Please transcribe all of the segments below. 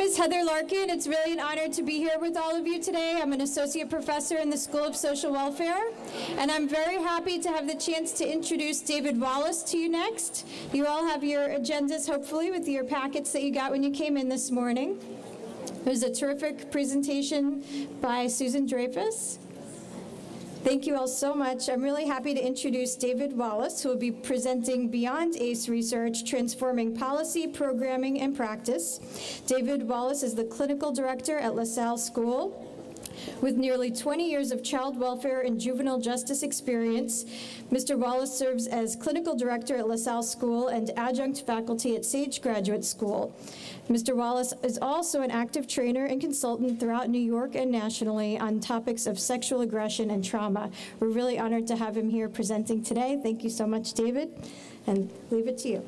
is Heather Larkin. It's really an honor to be here with all of you today. I'm an associate professor in the School of Social Welfare, and I'm very happy to have the chance to introduce David Wallace to you next. You all have your agendas, hopefully, with your packets that you got when you came in this morning. It was a terrific presentation by Susan Dreyfus. Thank you all so much. I'm really happy to introduce David Wallace, who will be presenting Beyond ACE Research, Transforming Policy, Programming, and Practice. David Wallace is the clinical director at LaSalle School. With nearly 20 years of child welfare and juvenile justice experience, Mr. Wallace serves as clinical director at LaSalle School and adjunct faculty at Sage Graduate School. Mr. Wallace is also an active trainer and consultant throughout New York and nationally on topics of sexual aggression and trauma. We're really honored to have him here presenting today. Thank you so much, David, and leave it to you.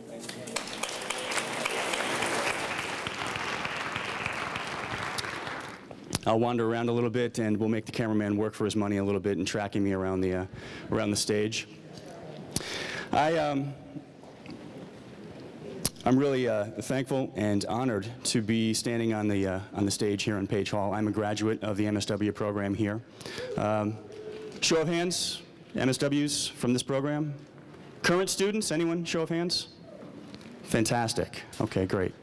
I'll wander around a little bit, and we'll make the cameraman work for his money a little bit in tracking me around the stage. I'm really thankful and honored to be standing on the stage here in Page Hall. I'm a graduate of the MSW program here. Show of hands, MSWs from this program. Current students, anyone? Show of hands. Fantastic. Okay, great.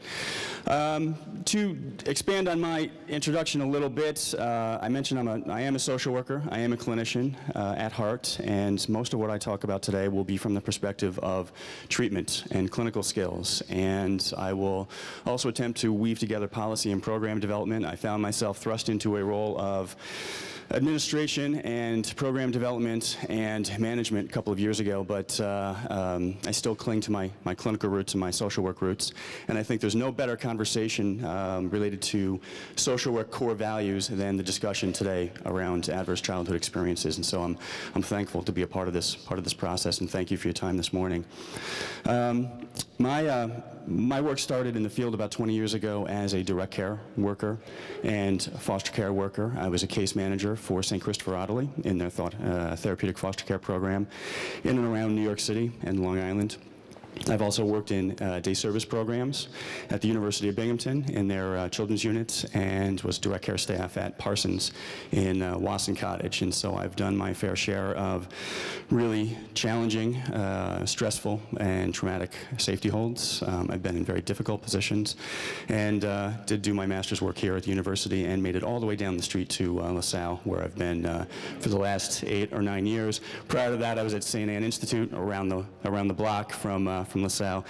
To expand on my introduction a little bit, I mentioned I am a social worker. I am a clinician at heart, and most of what I talk about today will be from the perspective of treatment and clinical skills. And I will also attempt to weave together policy and program development. I found myself thrust into a role of administration and program development and management a couple of years ago, but I still cling to my clinical roots and my social work roots. And I think there's no better conversation related to social work core values than the discussion today around adverse childhood experiences. And so I'm thankful to be a part of this process, and thank you for your time this morning. My work started in the field about 20 years ago as a direct care worker and foster care worker. I was a case manager for St. Christopher Ottilie in their therapeutic foster care program in and around New York City and Long Island. I've also worked in day service programs at the University of Binghamton in their children's units, and was direct care staff at Parsons in Wasson Cottage. And so I've done my fair share of really challenging, stressful, and traumatic safety holds. I've been in very difficult positions, and did do my master's work here at the university and made it all the way down the street to LaSalle, where I've been for the last 8 or 9 years. Prior to that, I was at St. Anne Institute around the block from LaSalle,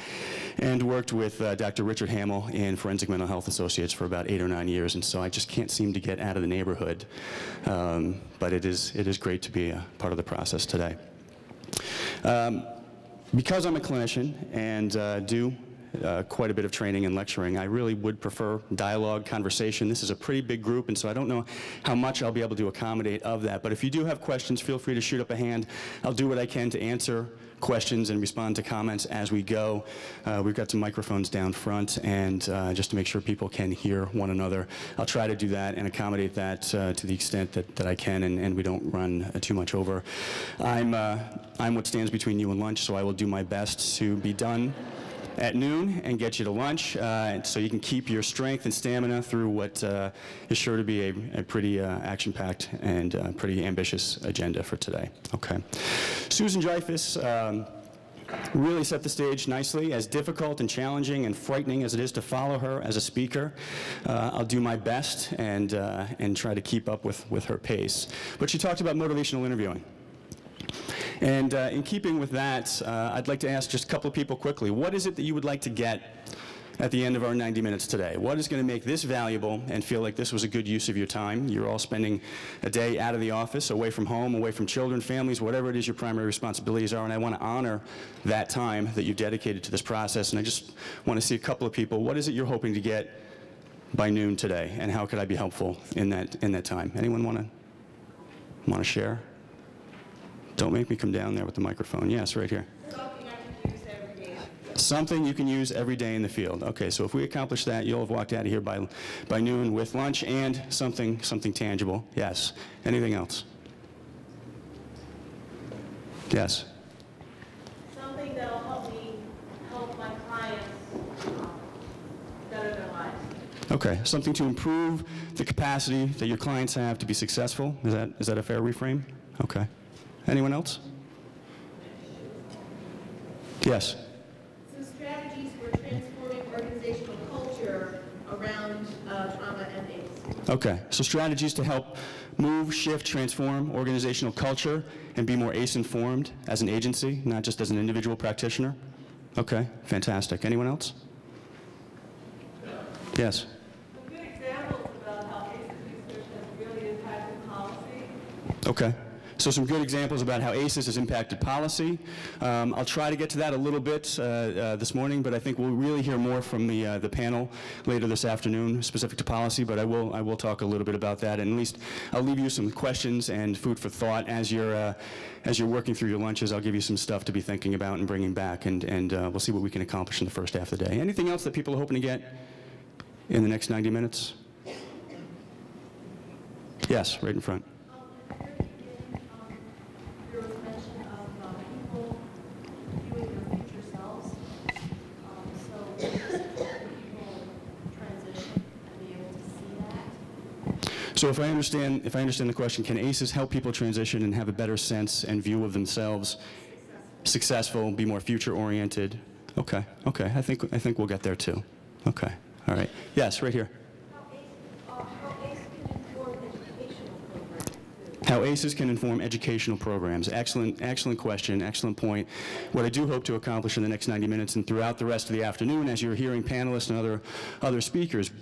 and worked with Dr. Richard Hamill in Forensic Mental Health Associates for about 8 or 9 years, and so I just can't seem to get out of the neighborhood. But it is great to be a part of the process today. Because I'm a clinician and do quite a bit of training and lecturing, I really would prefer dialogue, conversation. This is a pretty big group, and so I don't know how much I'll be able to accommodate of that. But if you do have questions, feel free to shoot up a hand. I'll do what I can to answer questions and respond to comments as we go. We've got some microphones down front, and just to make sure people can hear one another, I'll try to do that and accommodate that to the extent that I can, and we don't run too much over. I'm what stands between you and lunch, so I will do my best to be done at noon and get you to lunch, so you can keep your strength and stamina through what is sure to be a pretty action-packed and pretty ambitious agenda for today. Okay. Susan Dreyfus really set the stage nicely. As difficult and challenging and frightening as it is to follow her as a speaker, I'll do my best and try to keep up with her pace. But she talked about motivational interviewing. And in keeping with that, I'd like to ask just a couple of people quickly, what is it that you would like to get at the end of our 90 minutes today? What is going to make this valuable and feel like this was a good use of your time? You're all spending a day out of the office, away from home, away from children, families, whatever it is your primary responsibilities are, and I want to honor that time that you've dedicated to this process, and I just want to see a couple of people. What is it you're hoping to get by noon today, and how could I be helpful in that time? Anyone want to share? Don't make me come down there with the microphone. Yes, right here. Something you can use every day in the field. Okay, so if we accomplish that, you'll have walked out of here by noon with lunch and something tangible. Yes. Anything else? Yes. Something that'll help me help my clients better their lives. Okay, something to improve the capacity that your clients have to be successful. Is that a fair reframe? Okay. Anyone else? Yes. Some strategies for transforming organizational culture around trauma and ACE. Okay, so strategies to help move, shift, transform organizational culture and be more ACE-informed as an agency, not just as an individual practitioner. Okay, fantastic. Anyone else? Yes. Some good examples about how ACE research has really impacted policy. Okay. So some good examples about how ACEs has impacted policy. I'll try to get to that a little bit this morning, but I think we'll really hear more from the panel later this afternoon specific to policy, but I will talk a little bit about that, and at least I'll leave you some questions and food for thought as you're working through your lunches. I'll give you some stuff to be thinking about and bringing back, and we'll see what we can accomplish in the first half of the day. Anything else that people are hoping to get in the next 90 minutes? Yes, right in front. There was mention of people viewing their future selves. So people transition and be able to see that. So if I understand the question, can ACEs help people transition and have a better sense and view of themselves, successful, be more future-oriented? Okay. I think we'll get there too. Okay. All right. Yes, right here. How ACEs can inform educational programs. Excellent question, excellent point. What I do hope to accomplish in the next 90 minutes and throughout the rest of the afternoon as you're hearing panelists and other speakers,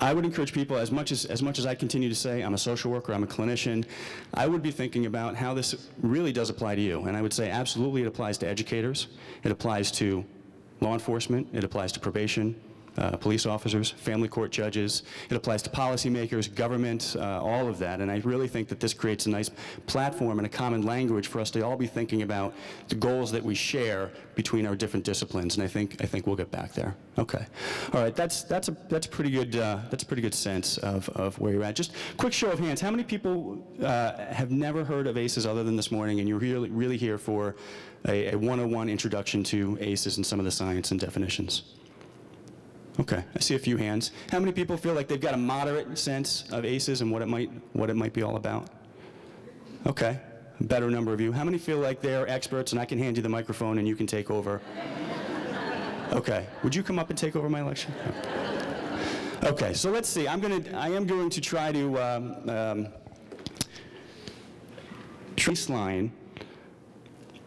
I would encourage people, as much as I continue to say I'm a social worker, I'm a clinician, I would be thinking about how this really does apply to you. And I would say absolutely it applies to educators, it applies to law enforcement, it applies to probation, police officers, family court judges. It applies to policymakers, government, all of that. And I really think that this creates a nice platform and a common language for us to all be thinking about the goals that we share between our different disciplines. And I think we'll get back there. Okay. All right. That's a pretty good sense of where you're at. Just quick show of hands. How many people have never heard of ACEs other than this morning, and you're really here for a 101 introduction to ACEs and some of the science and definitions? Okay, I see a few hands. How many people feel like they've got a moderate sense of ACEs and what it might be all about? Okay, a better number of you. How many feel like they're experts and I can hand you the microphone and you can take over? Okay, would you come up and take over my lecture? Okay, so let's see. I am going to try to baseline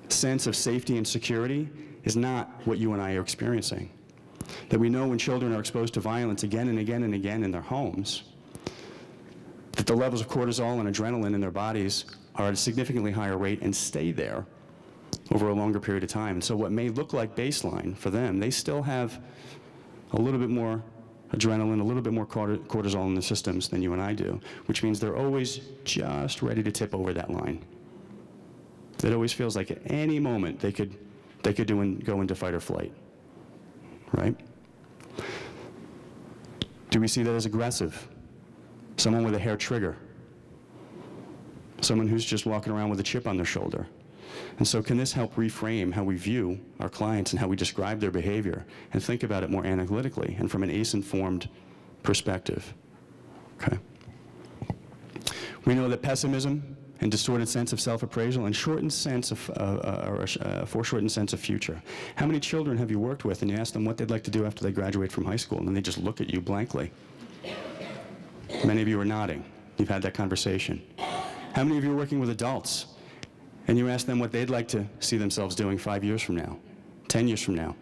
sense of safety and security is not what you and I are experiencing. That we know when children are exposed to violence again and again and again in their homes, that the levels of cortisol and adrenaline in their bodies are at a significantly higher rate and stay there over a longer period of time. And so what may look like baseline for them, they still have a little bit more adrenaline, a little bit more cortisol in the systems than you and I do, which means they're always just ready to tip over that line. It always feels like at any moment they could go into fight or flight. Right? Do we see that as aggressive? Someone with a hair trigger? Someone who's just walking around with a chip on their shoulder? And so can this help reframe how we view our clients and how we describe their behavior and think about it more analytically and from an ACE-informed perspective? Okay. We know that pessimism and distorted sense of self-appraisal and foreshortened sense of future. How many children have you worked with and you ask them what they'd like to do after they graduate from high school and then they just look at you blankly? Many of you are nodding. You've had that conversation. How many of you are working with adults and you ask them what they'd like to see themselves doing 5 years from now, 10 years from now?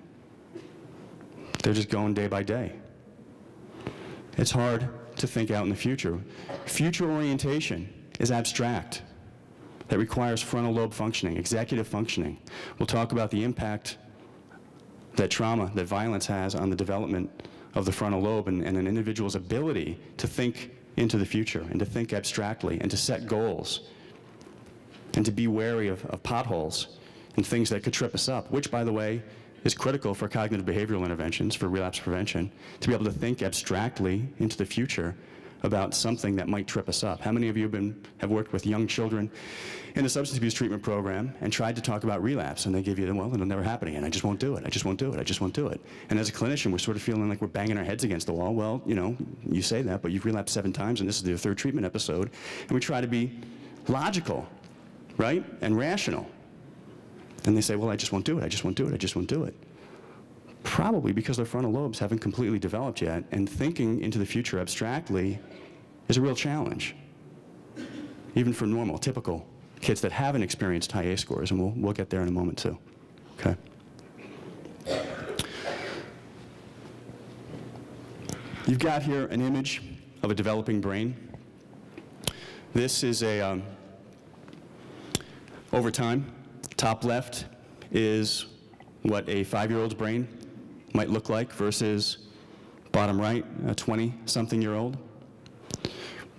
They're just going day by day. It's hard to think out in the future. Future orientation is abstract. That requires frontal lobe functioning, executive functioning. We'll talk about the impact that trauma, that violence has on the development of the frontal lobe and an individual's ability to think into the future and to think abstractly and to set goals and to be wary of potholes and things that could trip us up, which, by the way, is critical for cognitive behavioral interventions, for relapse prevention, to be able to think abstractly into the future about something that might trip us up? How many of you have worked with young children in a substance abuse treatment program and tried to talk about relapse, and they give you, well, it'll never happen again. I just won't do it. I just won't do it. I just won't do it. And as a clinician, we're sort of feeling like we're banging our heads against the wall. Well, you know, you say that, but you've relapsed 7 times, and this is your 3rd treatment episode. And we try to be logical, right, and rational. And they say, well, I just won't do it. I just won't do it. I just won't do it. Probably because their frontal lobes haven't completely developed yet, and thinking into the future abstractly is a real challenge, even for normal, typical kids that haven't experienced high ACE scores, and we'll get there in a moment too. Okay. You've got here an image of a developing brain. This is a, over time, top left is what a 5-year-old's brain might look like versus bottom right, a 20-something-year-old.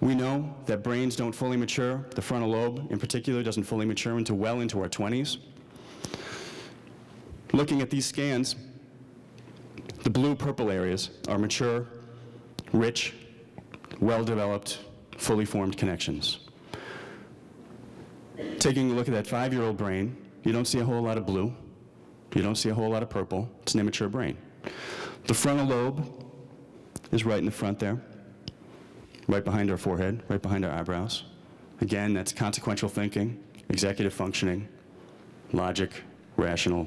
We know that brains don't fully mature. The frontal lobe, in particular, doesn't fully mature until well into our 20s. Looking at these scans, the blue-purple areas are mature, rich, well-developed, fully formed connections. Taking a look at that 5-year-old brain, you don't see a whole lot of blue. You don't see a whole lot of purple. It's an immature brain. The frontal lobe is right in the front there, right behind our forehead, right behind our eyebrows. Again, that's consequential thinking, executive functioning, logic, rational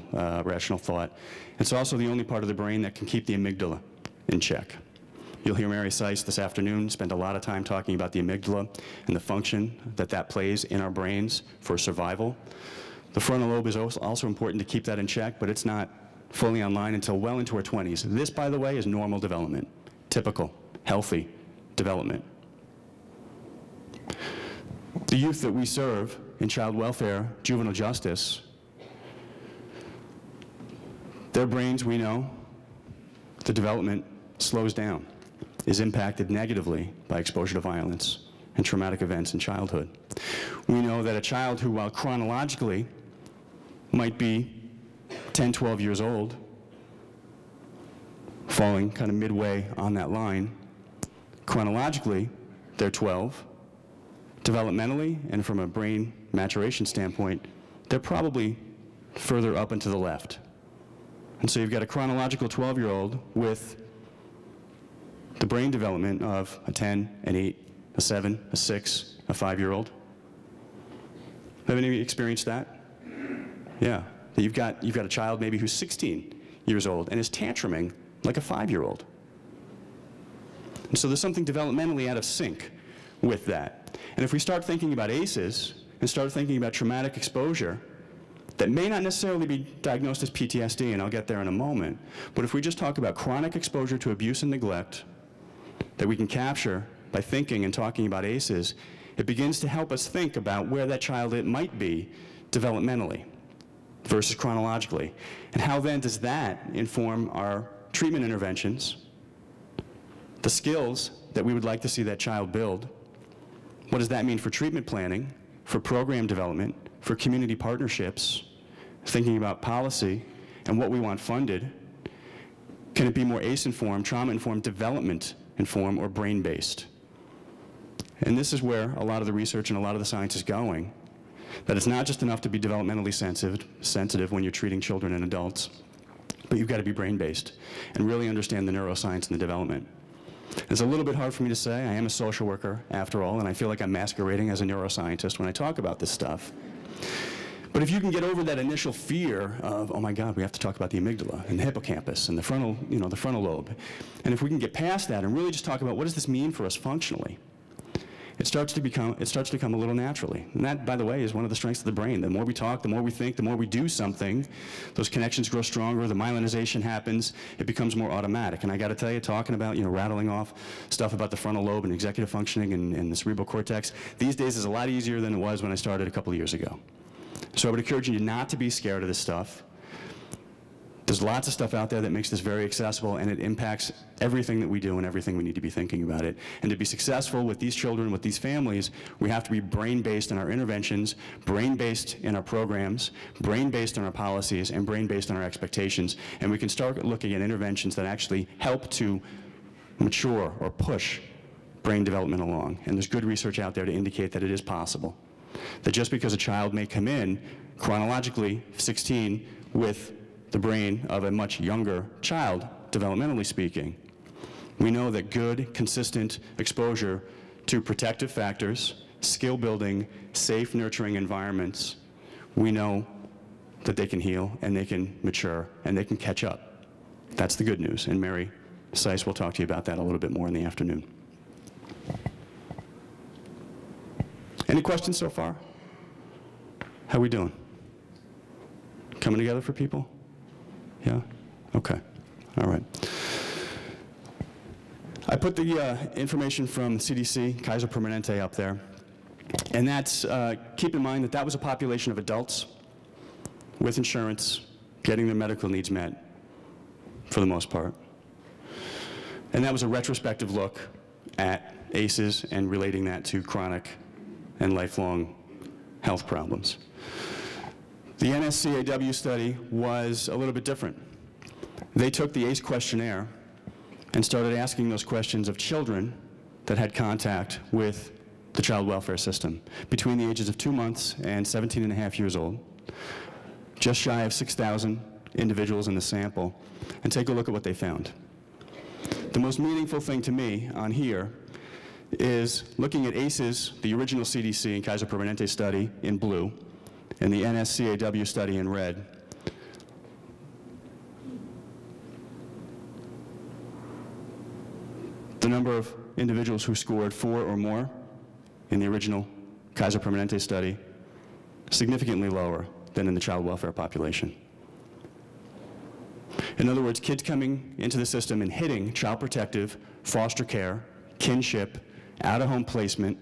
thought. It's also the only part of the brain that can keep the amygdala in check. You'll hear Mary Seiss this afternoon spend a lot of time talking about the amygdala and the function that plays in our brains for survival. The frontal lobe is also important to keep that in check, but it's not fully online until well into our 20s. This, by the way, is normal development, typical, healthy development. The youth that we serve in child welfare, juvenile justice, their brains, we know, the development slows down, is impacted negatively by exposure to violence and traumatic events in childhood. We know that a child who, while chronologically might be 10, 12 years old, falling kind of midway on that line, chronologically, they're 12. Developmentally, and from a brain maturation standpoint, they're probably further up and to the left. And so you've got a chronological 12-year-old with the brain development of a 10, an 8, a 7, a 6, a 5-year-old. Have any of you experienced that? Yeah. You've got a child maybe who's 16 years old and is tantruming like a 5-year-old. And so there's something developmentally out of sync with that. And if we start thinking about ACEs and start thinking about traumatic exposure, that may not necessarily be diagnosed as PTSD, and I'll get there in a moment, but if we just talk about chronic exposure to abuse and neglect that we can capture by thinking and talking about ACEs, it begins to help us think about where that child might be developmentally versus chronologically. And how then does that inform our treatment interventions, the skills that we would like to see that child build? What does that mean for treatment planning, for program development, for community partnerships, thinking about policy and what we want funded? Can it be more ACE-informed, trauma-informed, development-informed, or brain-based? And this is where a lot of the research and a lot of the science is going, that it's not just enough to be developmentally sensitive when you're treating children and adults, but you've got to be brain-based and really understand the neuroscience and the development. It's a little bit hard for me to say. I am a social worker, after all, and I feel like I'm masquerading as a neuroscientist when I talk about this stuff. But if you can get over that initial fear of, oh my God, we have to talk about the amygdala and the hippocampus and the frontal, the frontal lobe, and if we can get past that and really just talk about what does this mean for us functionally, it starts to come a little naturally. And that, by the way, is one of the strengths of the brain. The more we talk, the more we think, the more we do something, those connections grow stronger, the myelinization happens, it becomes more automatic. And I got to tell you, talking about, rattling off stuff about the frontal lobe and executive functioning and the cerebral cortex, these days is a lot easier than it was when I started a couple of years ago. So I would encourage you not to be scared of this stuff. There's lots of stuff out there that makes this very accessible, and it impacts everything that we do and everything we need to be thinking about it. And to be successful with these children, with these families, we have to be brain-based in our interventions, brain-based in our programs, brain-based in our policies, and brain-based in our expectations. And we can start looking at interventions that actually help to mature or push brain development along. And there's good research out there to indicate that it is possible. That just because a child may come in chronologically 16 with the brain of a much younger child, developmentally speaking, we know that good, consistent exposure to protective factors, skill building, safe, nurturing environments, we know that they can heal and they can mature and they can catch up. That's the good news. And Mary Seiss will talk to you about that a little bit more in the afternoon. Any questions so far? How we doing? Coming together for people? Yeah? Okay. All right. I put the information from CDC, Kaiser Permanente, up there. And that's, keep in mind that that was a population of adults with insurance getting their medical needs met for the most part. And that was a retrospective look at ACEs and relating that to chronic and lifelong health problems. The NSCAW study was a little bit different. They took the ACE questionnaire and started asking those questions of children that had contact with the child welfare system between the ages of 2 months and 17 and a half years old, just shy of 6,000 individuals in the sample, and take a look at what they found. The most meaningful thing to me on here is looking at ACEs, the original CDC and Kaiser Permanente study in blue, and the NSCAW study in red. The number of individuals who scored 4 or more in the original Kaiser Permanente study, significantly lower than in the child welfare population. In other words, kids coming into the system and hitting child protective, foster care, kinship, out-of-home placement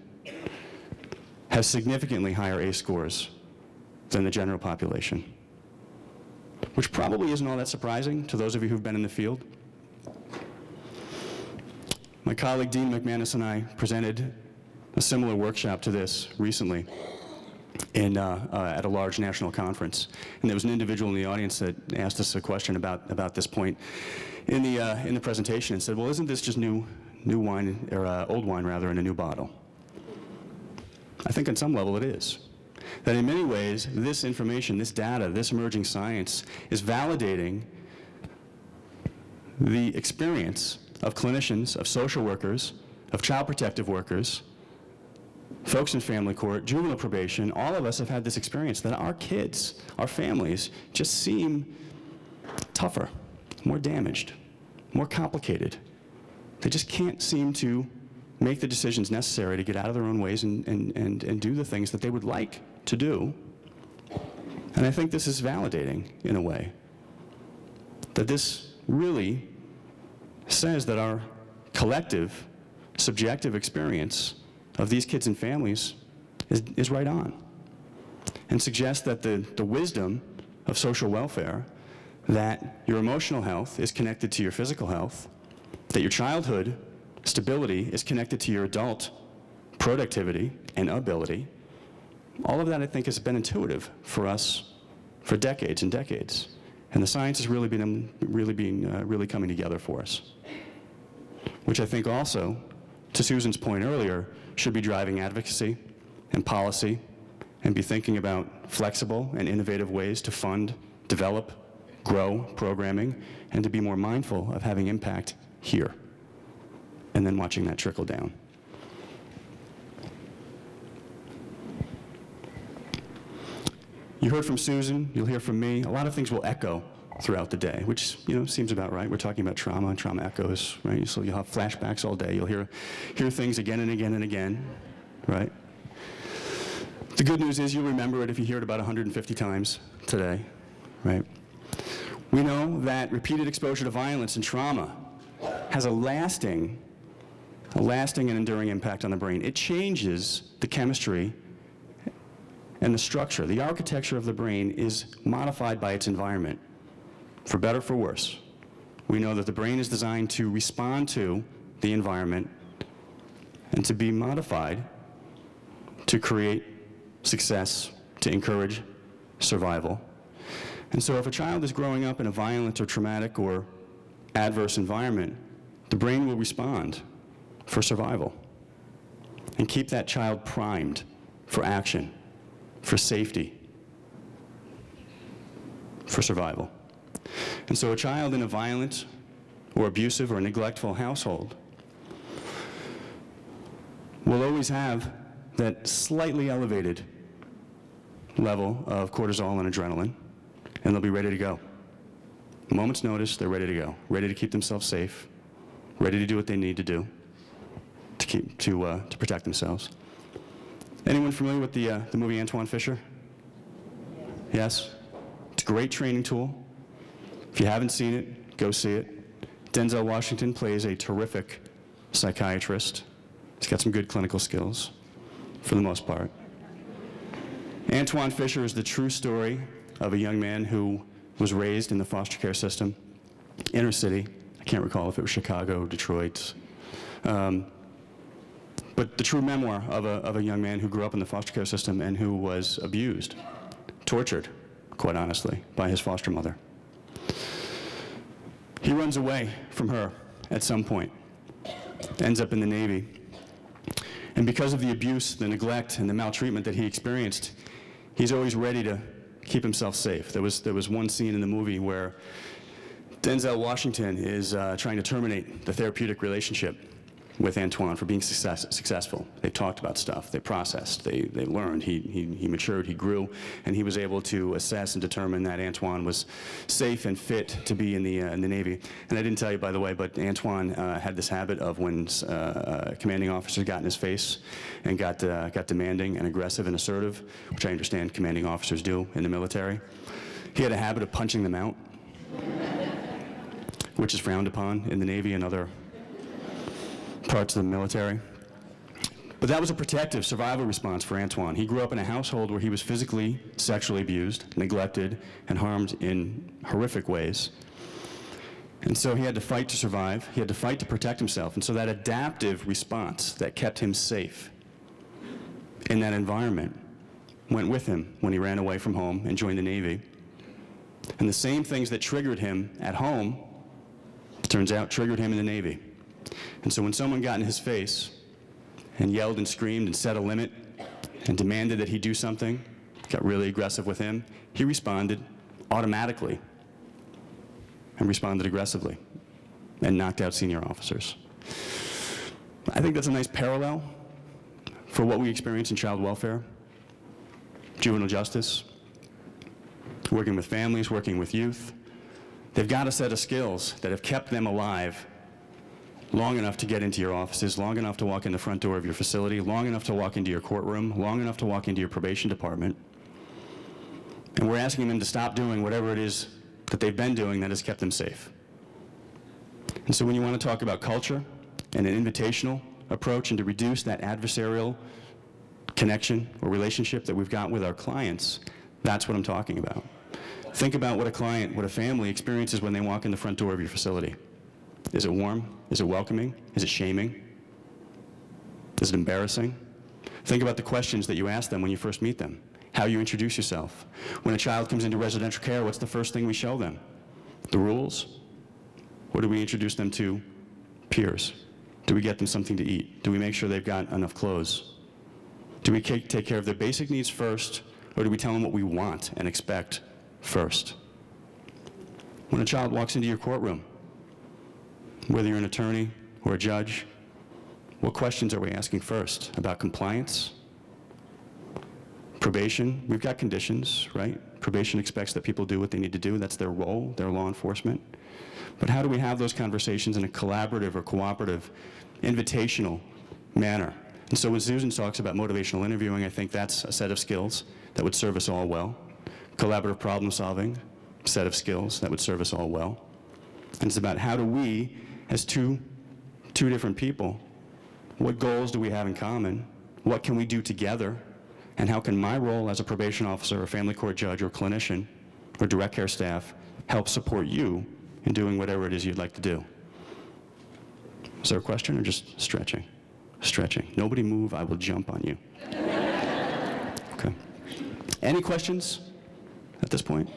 have significantly higher ACE scores than the general population, which probably isn't all that surprising to those of you who've been in the field. My colleague Dean McManus and I presented a similar workshop to this recently at a large national conference. And there was an individual in the audience that asked us a question about this point in the presentation and said, well, isn't this just new wine, or old wine rather, in a new bottle? I think on some level it is. That in many ways, this information, this data, this emerging science is validating the experience of clinicians, of social workers, of child protective workers, folks in family court, juvenile probation. All of us have had this experience that our kids, our families, just seem tougher, more damaged, more complicated. They just can't seem to make the decisions necessary to get out of their own ways and do the things that they would like to do. And I think this is validating, in a way, that this really says that our collective, subjective experience of these kids and families is right on, and suggests that the wisdom of social welfare, that your emotional health is connected to your physical health, that your childhood stability is connected to your adult productivity and ability. All of that, I think, has been intuitive for us for decades and decades. And the science has really coming together for us, which I think also, to Susan's point earlier, should be driving advocacy and policy and be thinking about flexible and innovative ways to fund, develop, grow programming, and to be more mindful of having impact here, and then watching that trickle down. You heard from Susan, you'll hear from me. A lot of things will echo throughout the day, which, seems about right. We're talking about trauma, and trauma echoes, right? So you'll have flashbacks all day. You'll hear things again and again and again, right? The good news is you'll remember it if you hear it about 150 times today, right? We know that repeated exposure to violence and trauma has a lasting and enduring impact on the brain. It changes the chemistry and the structure. The architecture of the brain is modified by its environment, for better or for worse. We know that the brain is designed to respond to the environment and to be modified to create success, to encourage survival. And so if a child is growing up in a violent or traumatic or adverse environment, the brain will respond for survival. and keep that child primed for action, for safety, for survival. And so a child in a violent or abusive or neglectful household will always have that slightly elevated level of cortisol and adrenaline, and they'll be ready to go. A moment's notice, they're ready to go, ready to keep themselves safe, ready to do what they need to do to protect themselves. Anyone familiar with the movie Antoine Fisher? Yes? It's a great training tool. If you haven't seen it, go see it. Denzel Washington plays a terrific psychiatrist. He's got some good clinical skills, for the most part. Antoine Fisher is the true story of a young man who was raised in the foster care system, inner city. I can't recall if it was Chicago, Detroit. But the true memoir of a young man who grew up in the foster care system and who was abused, tortured, quite honestly, by his foster mother. He runs away from her at some point, ends up in the Navy. And because of the abuse, the neglect, and the maltreatment that he experienced, he's always ready to keep himself safe. There was one scene in the movie where Denzel Washington is trying to terminate the therapeutic relationship with Antoine for being successful. They talked about stuff, they processed, they learned, he matured, he grew, and he was able to assess and determine that Antoine was safe and fit to be in the Navy. And I didn't tell you, by the way, but Antoine had this habit of when commanding officers got in his face and got demanding and aggressive and assertive, which I understand commanding officers do in the military, he had a habit of punching them out, which is frowned upon in the Navy and other parts of the military. But that was a protective survival response for Antoine. He grew up in a household where he was physically, sexually abused, neglected, and harmed in horrific ways. And so he had to fight to survive. He had to fight to protect himself. And so that adaptive response that kept him safe in that environment went with him when he ran away from home and joined the Navy. And the same things that triggered him at home, turns out, triggered him in the Navy. And so when someone got in his face and yelled and screamed and set a limit and demanded that he do something, got really aggressive with him, he responded automatically and responded aggressively and knocked out senior officers. I think that's a nice parallel for what we experience in child welfare, juvenile justice, working with families, working with youth. They've got a set of skills that have kept them alive long enough to get into your offices, long enough to walk in the front door of your facility, long enough to walk into your courtroom, long enough to walk into your probation department. And we're asking them to stop doing whatever it is that they've been doing that has kept them safe. And so when you want to talk about culture and an invitational approach and to reduce that adversarial connection or relationship that we've got with our clients, that's what I'm talking about. Think about what a client, what a family experiences when they walk in the front door of your facility. Is it warm? Is it welcoming? Is it shaming? Is it embarrassing? Think about the questions that you ask them when you first meet them. How you introduce yourself. When a child comes into residential care, what's the first thing we show them? The rules? Or do we introduce them to peers? Do we get them something to eat? Do we make sure they've got enough clothes? Do we take care of their basic needs first, or do we tell them what we want and expect first? When a child walks into your courtroom, whether you're an attorney or a judge, what questions are we asking first? About compliance? Probation? We've got conditions, right? Probation expects that people do what they need to do. That's their role, their law enforcement. But how do we have those conversations in a collaborative or cooperative, invitational manner? And so when Susan talks about motivational interviewing, I think that's a set of skills that would serve us all well. Collaborative problem solving, set of skills that would serve us all well. And it's about how do we, as two different people, what goals do we have in common? What can we do together? And how can my role as a probation officer, or family court judge, or clinician, or direct care staff help support you in doing whatever it is you'd like to do? Is there a question or just stretching? Stretching. Nobody move, I will jump on you. Okay. Any questions at this point?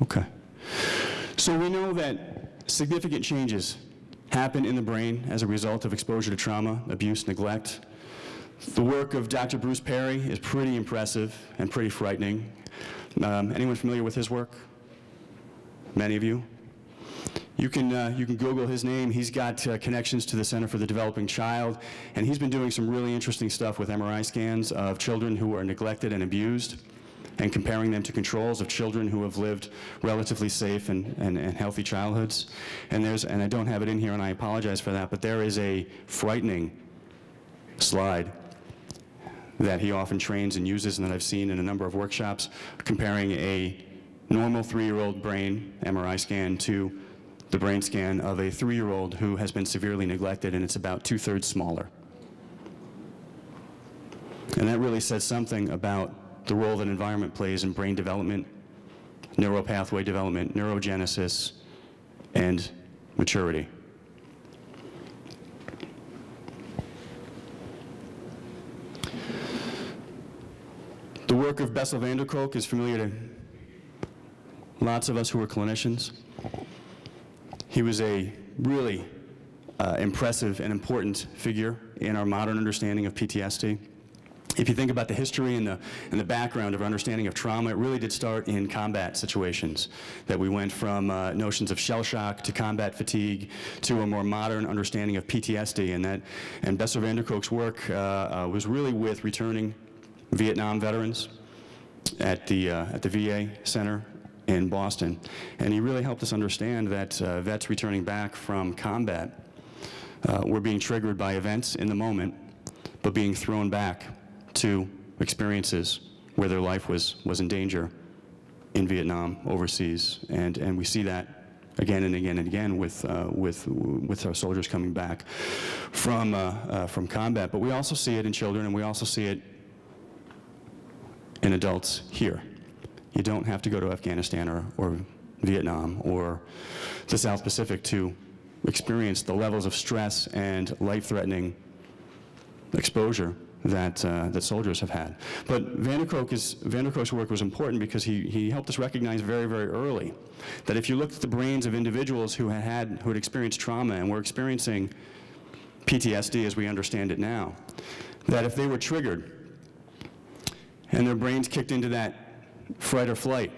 Okay. So we know that significant changes happen in the brain as a result of exposure to trauma, abuse, neglect. The work of Dr. Bruce Perry is pretty impressive and pretty frightening. Anyone familiar with his work? Many of you? You can Google his name. He's got connections to the Center for the Developing Child, and he's been doing some really interesting stuff with MRI scans of children who are neglected and abused, and comparing them to controls of children who have lived relatively safe and healthy childhoods. And I don't have it in here, and I apologize for that, but there is a frightening slide that he often trains and uses, and that I've seen in a number of workshops, comparing a normal 3-year-old brain MRI scan to the brain scan of a 3-year-old who has been severely neglected, and it's about 2/3 smaller. And that really says something about the role that environment plays in brain development, neuropathway development, neurogenesis, and maturity. The work of Bessel van der Kolk is familiar to lots of us who are clinicians. He was a really impressive and important figure in our modern understanding of PTSD. If you think about the history and the background of our understanding of trauma, it really did start in combat situations, that we went from notions of shell shock to combat fatigue to a more modern understanding of PTSD, and Bessel van der Kolk's work was really with returning Vietnam veterans at the VA Center in Boston. And he really helped us understand that vets returning back from combat were being triggered by events in the moment, but being thrown back to experiences where their life was in danger in Vietnam, overseas. And we see that again and again and again with our soldiers coming back from combat. But we also see it in children, and we also see it in adults here. You don't have to go to Afghanistan or Vietnam or the South Pacific to experience the levels of stress and life-threatening exposure that soldiers have had. But van der Kolk's work was important because he helped us recognize very, very early that if you looked at the brains of individuals who had experienced trauma and were experiencing PTSD as we understand it now, that if they were triggered and their brains kicked into that fight or flight,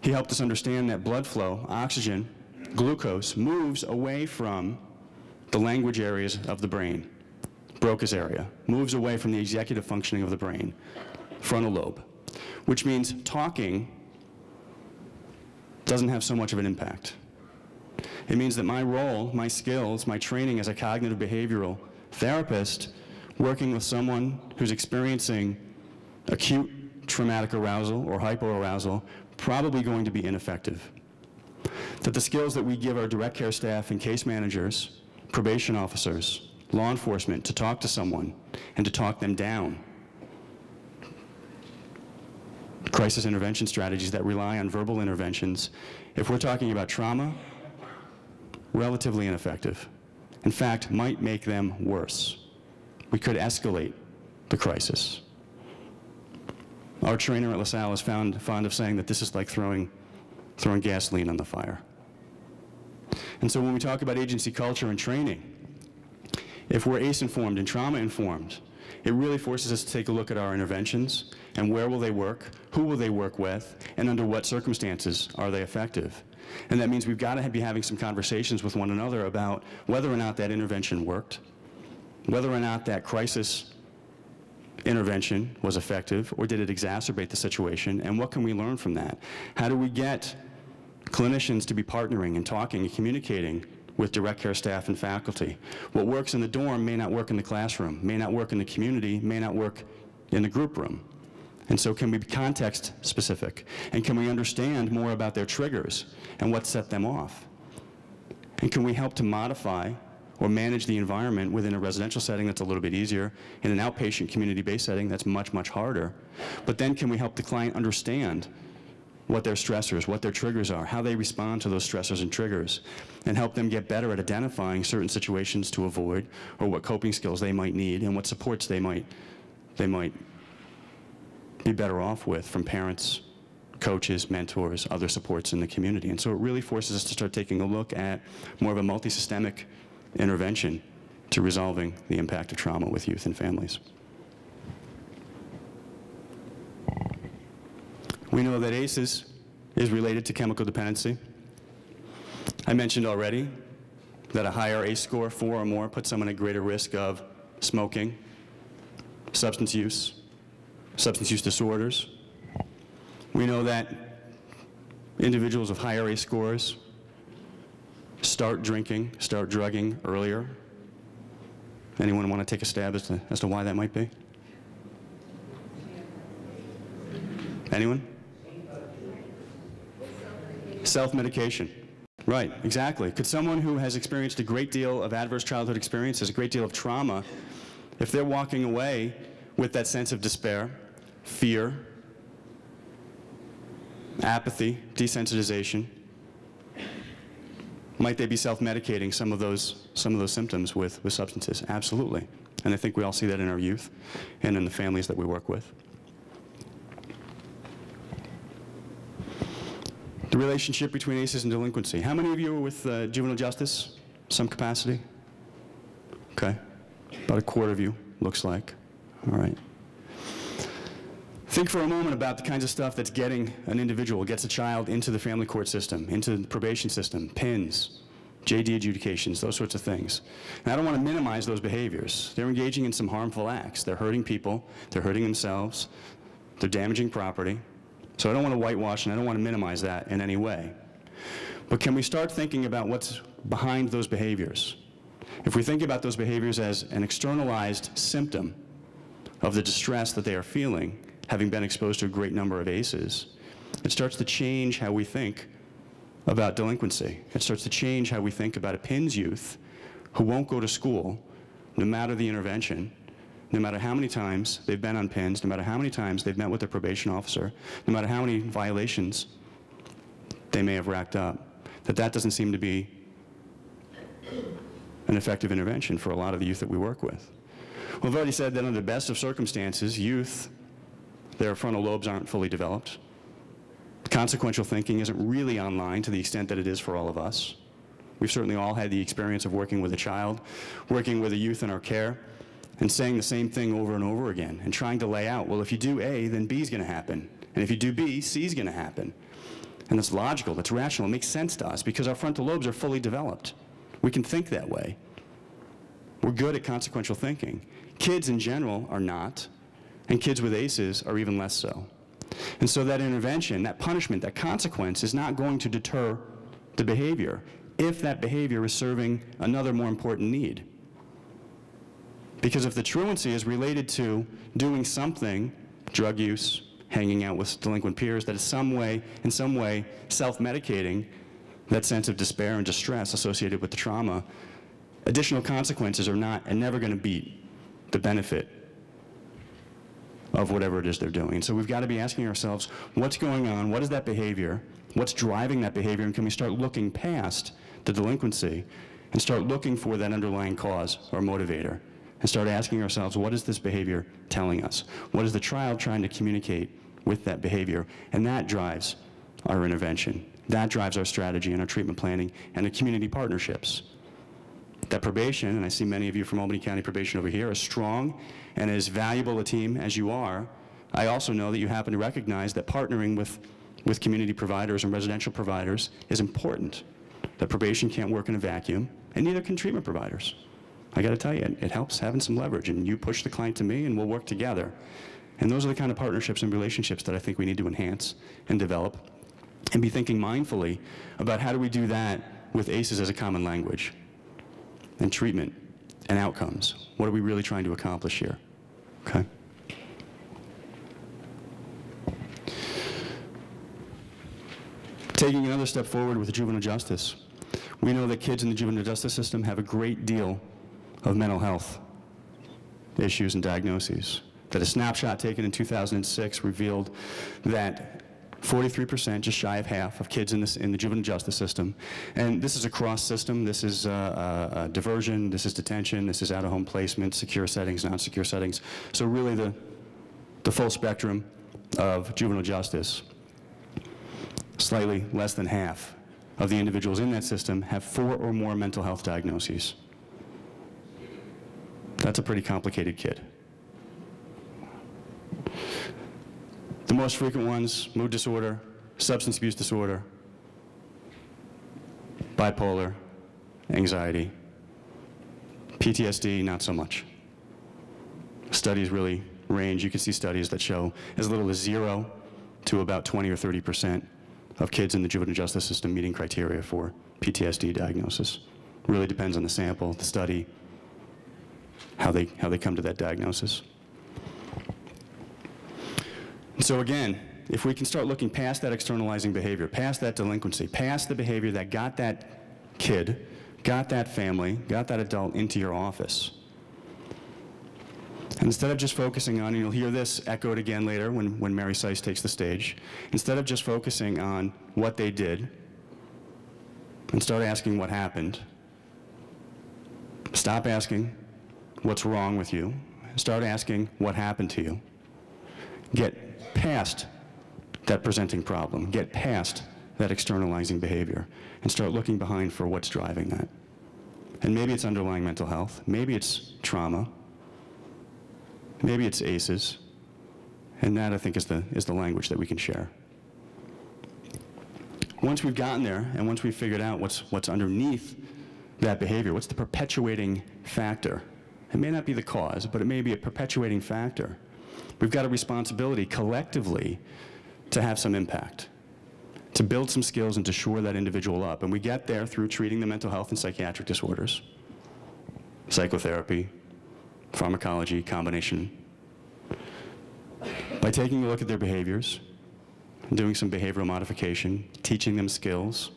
he helped us understand that blood flow, oxygen, glucose, moves away from the language areas of the brain, Broca's area, moves away from the executive functioning of the brain, frontal lobe, which means talking doesn't have so much of an impact. It means that my role, my skills, my training as a cognitive behavioral therapist, working with someone who's experiencing acute traumatic arousal or hypoarousal, probably going to be ineffective. That the skills that we give our direct care staff and case managers, probation officers, law enforcement, to talk to someone and to talk them down, crisis intervention strategies that rely on verbal interventions, if we're talking about trauma, relatively ineffective. In fact, might make them worse. We could escalate the crisis. Our trainer at LaSalle is fond of saying that this is like throwing gasoline on the fire. And so when we talk about agency culture and training, if we're ACE-informed and trauma-informed, it really forces us to take a look at our interventions and where will they work, who will they work with, and under what circumstances are they effective. And that means we've got to be having some conversations with one another about whether or not that intervention worked, whether or not that crisis intervention was effective, or did it exacerbate the situation, and what can we learn from that? How do we get clinicians to be partnering and talking and communicating with direct care staff and faculty? What works in the dorm may not work in the classroom, may not work in the community, may not work in the group room. And so can we be context specific? And can we understand more about their triggers and what set them off? And can we help to modify or manage the environment within a residential setting that's a little bit easier, in an outpatient community-based setting that's much, much harder? But then can we help the client understand what their stressors, what their triggers are, how they respond to those stressors and triggers, and help them get better at identifying certain situations to avoid, or what coping skills they might need, and what supports they might be better off with from parents, coaches, mentors, other supports in the community. And so it really forces us to start taking a look at more of a multi-systemic intervention to resolving the impact of trauma with youth and families. We know that ACEs is related to chemical dependency. I mentioned already that a higher ACE score, 4 or more, puts someone at greater risk of smoking, substance use disorders. We know that individuals with higher ACE scores start drinking, start drugging earlier. Anyone want to take a stab as to why that might be? Anyone? Self-medication. Right, exactly. Could someone who has experienced a great deal of adverse childhood experiences, a great deal of trauma, if they're walking away with that sense of despair, fear, apathy, desensitization, might they be self-medicating some of those symptoms with substances? Absolutely. And I think we all see that in our youth and in the families that we work with. The relationship between ACEs and delinquency. How many of you are with juvenile justice, some capacity? Okay. About a quarter of you, looks like. All right. Think for a moment about the kinds of stuff that's getting an individual, gets a child into the family court system, into the probation system, PINs, JD adjudications, those sorts of things. And I don't want to minimize those behaviors. They're engaging in some harmful acts. They're hurting people, they're hurting themselves, they're damaging property. So I don't want to whitewash and I don't want to minimize that in any way. But can we start thinking about what's behind those behaviors? If we think about those behaviors as an externalized symptom of the distress that they are feeling, having been exposed to a great number of ACEs, it starts to change how we think about delinquency. It starts to change how we think about a PINS youth who won't go to school no matter the intervention, no matter how many times they've been on PINs, no matter how many times they've met with their probation officer, no matter how many violations they may have racked up, that doesn't seem to be an effective intervention for a lot of the youth that we work with. We've already said that under the best of circumstances, youth, their frontal lobes aren't fully developed. Consequential thinking isn't really online to the extent that it is for all of us. We've certainly all had the experience of working with a child, working with a youth in our care, and saying the same thing over and over again, and trying to lay out, well, if you do A, then B is going to happen. And if you do B, C is going to happen. And that's logical, that's rational, it makes sense to us because our frontal lobes are fully developed. We can think that way. We're good at consequential thinking. Kids in general are not, and kids with ACEs are even less so. And so that intervention, that punishment, that consequence is not going to deter the behavior if that behavior is serving another more important need. Because if the truancy is related to doing something, drug use, hanging out with delinquent peers, that is in some way self-medicating that sense of despair and distress associated with the trauma, additional consequences are not and never going to beat the benefit of whatever it is they're doing. And so we've got to be asking ourselves, what's going on? What is that behavior? What's driving that behavior? And can we start looking past the delinquency and start looking for that underlying cause or motivator? And start asking ourselves, what is this behavior telling us? What is the child trying to communicate with that behavior? And that drives our intervention. That drives our strategy and our treatment planning and the community partnerships. That probation, and I see many of you from Albany County Probation over here, as strong and as valuable a team as you are, I also know that you happen to recognize that partnering with community providers and residential providers is important. That probation can't work in a vacuum, and neither can treatment providers. I got to tell you, it helps having some leverage, and you push the client to me, and we'll work together. And those are the kind of partnerships and relationships that I think we need to enhance and develop, and be thinking mindfully about how do we do that with ACEs as a common language, and treatment, and outcomes. What are we really trying to accomplish here? Okay? Taking another step forward with juvenile justice, we know that kids in the juvenile justice system have a great deal of mental health issues and diagnoses. That a snapshot taken in 2006 revealed that 43%, just shy of half, of kids in the juvenile justice system, and this is a cross system, this is diversion, this is detention, this is out-of-home placement, secure settings, non-secure settings, so really the full spectrum of juvenile justice. Slightly less than half of the individuals in that system have 4 or more mental health diagnoses. That's a pretty complicated kid. The most frequent ones: mood disorder, substance abuse disorder, bipolar, anxiety. PTSD, not so much. Studies really range. You can see studies that show as little as 0 to about 20 or 30% of kids in the juvenile justice system meeting criteria for PTSD diagnosis. Really depends on the sample, the study, how they come to that diagnosis. So again, if we can start looking past that externalizing behavior, past that delinquency, past the behavior that got that kid, got that family, got that adult into your office, and instead of just focusing on, and you'll hear this echoed again later when Mary Seiss takes the stage, instead of just focusing on what they did and start asking what happened, stop asking what's wrong with you, start asking what happened to you. Get past that presenting problem, get past that externalizing behavior, and start looking behind for what's driving that. And maybe it's underlying mental health, maybe it's trauma, maybe it's ACEs, and that, I think, is the language that we can share. Once we've gotten there, and once we've figured out what's underneath that behavior, what's the perpetuating factor? It may not be the cause, but it may be a perpetuating factor. We've got a responsibility collectively to have some impact, to build some skills and to shore that individual up. And we get there through treating the mental health and psychiatric disorders, psychotherapy, pharmacology, combination. By taking a look at their behaviors, doing some behavioral modification, teaching them skills,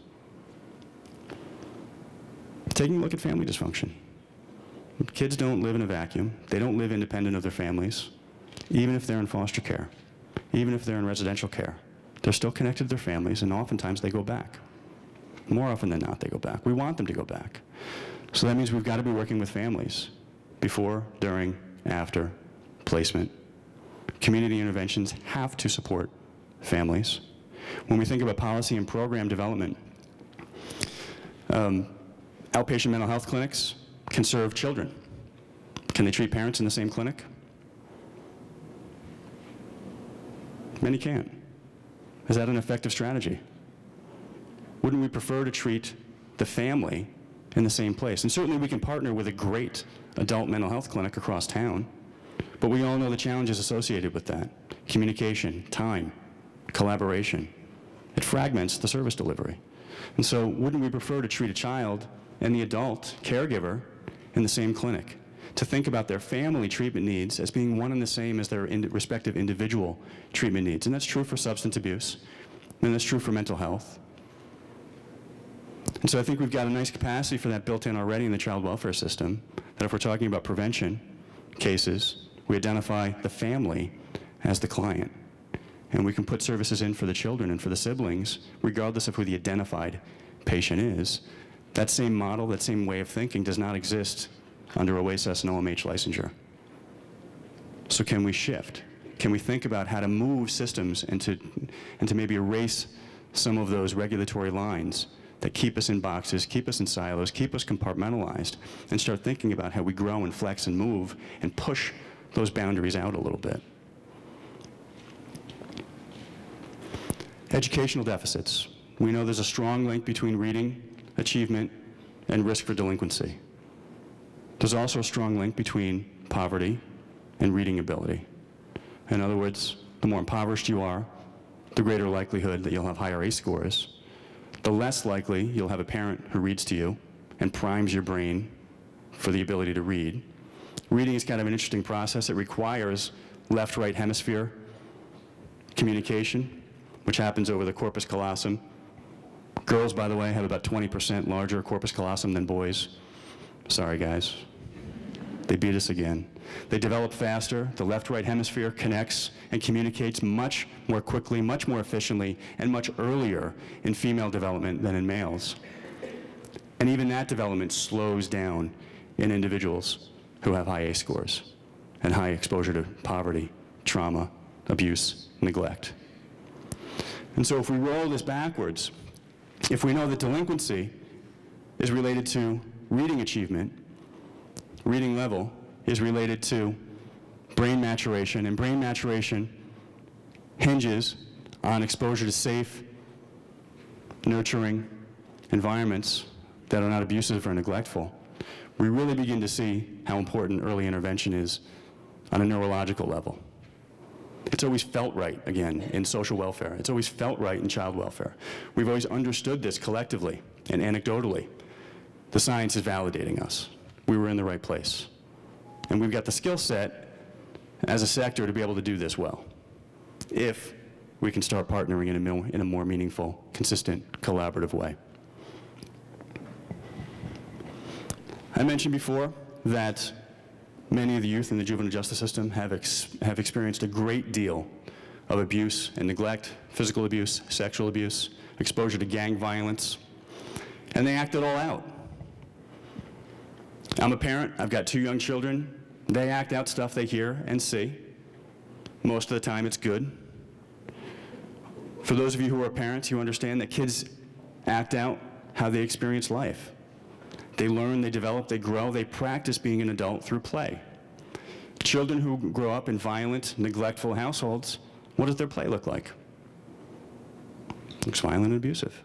taking a look at family dysfunction. Kids don't live in a vacuum. They don't live independent of their families, even if they're in foster care, even if they're in residential care. They're still connected to their families, and oftentimes they go back. More often than not, they go back. We want them to go back. So that means we've got to be working with families before, during, after placement. Community interventions have to support families. When we think about policy and program development, outpatient mental health clinics can serve children. Can they treat parents in the same clinic? Many can't. Is that an effective strategy? Wouldn't we prefer to treat the family in the same place? And certainly we can partner with a great adult mental health clinic across town, but we all know the challenges associated with that. Communication, time, collaboration. It fragments the service delivery. And so wouldn't we prefer to treat a child and the adult caregiver in the same clinic, to think about their family treatment needs as being one and the same as their respective individual treatment needs? And that's true for substance abuse, and that's true for mental health. And so I think we've got a nice capacity for that built in already in the child welfare system, that if we're talking about prevention cases, we identify the family as the client. And we can put services in for the children and for the siblings, regardless of who the identified patient is. That same model, that same way of thinking does not exist under OASIS and OMH licensure. So can we shift? Can we think about how to move systems and to maybe erase some of those regulatory lines that keep us in boxes, keep us in silos, keep us compartmentalized, and start thinking about how we grow and flex and move and push those boundaries out a little bit. Educational deficits. We know there's a strong link between reading, achievement, and risk for delinquency. There's also a strong link between poverty and reading ability. In other words, the more impoverished you are, the greater likelihood that you'll have higher ACE scores. The less likely you'll have a parent who reads to you and primes your brain for the ability to read. Reading is kind of an interesting process. It requires left-right hemisphere communication, which happens over the corpus callosum. Girls, by the way, have about 20% larger corpus callosum than boys. Sorry, guys. They beat us again. They develop faster. The left-right hemisphere connects and communicates much more quickly, much more efficiently, and much earlier in female development than in males. And even that development slows down in individuals who have high ACE scores and high exposure to poverty, trauma, abuse, neglect. And so if we roll this backwards, if we know that delinquency is related to reading achievement, reading level is related to brain maturation, and brain maturation hinges on exposure to safe, nurturing environments that are not abusive or neglectful, we really begin to see how important early intervention is on a neurological level. It's always felt right, again, in social welfare. It's always felt right in child welfare. We've always understood this collectively and anecdotally. The science is validating us. We were in the right place. And we've got the skill set as a sector to be able to do this well, if we can start partnering in a more meaningful, consistent, collaborative way. I mentioned before that many of the youth in the juvenile justice system have experienced a great deal of abuse and neglect, physical abuse, sexual abuse, exposure to gang violence, and they act it all out. I'm a parent, I've got 2 young children. They act out stuff they hear and see. Most of the time it's good. For those of you who are parents, you understand that kids act out how they experience life. They learn, they develop, they grow, they practice being an adult through play. Children who grow up in violent, neglectful households, what does their play look like? It looks violent and abusive.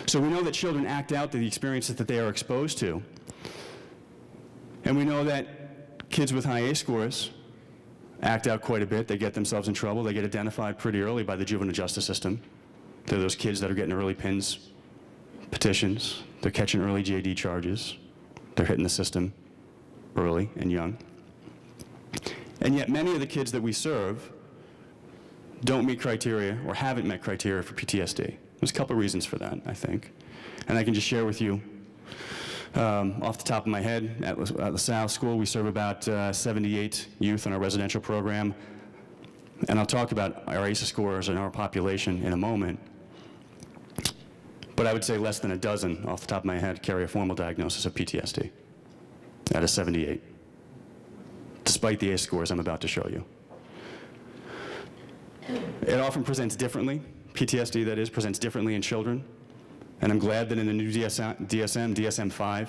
So we know that children act out the experiences that they are exposed to. And we know that kids with high ACE scores act out quite a bit. They get themselves in trouble. They get identified pretty early by the juvenile justice system. They're those kids that are getting early PINs, petitions. They're catching early JD charges. They're hitting the system early and young. And yet many of the kids that we serve don't meet criteria or haven't met criteria for PTSD. There's a couple reasons for that, I think. And I can just share with you off the top of my head, at LaSalle School, we serve about 78 youth in our residential program. And I'll talk about our ACE scores and our population in a moment. But I would say less than a dozen, off the top of my head, carry a formal diagnosis of PTSD out of 78, despite the ACE scores I'm about to show you. It often presents differently. PTSD, that is, presents differently in children. And I'm glad that in the new DSM-5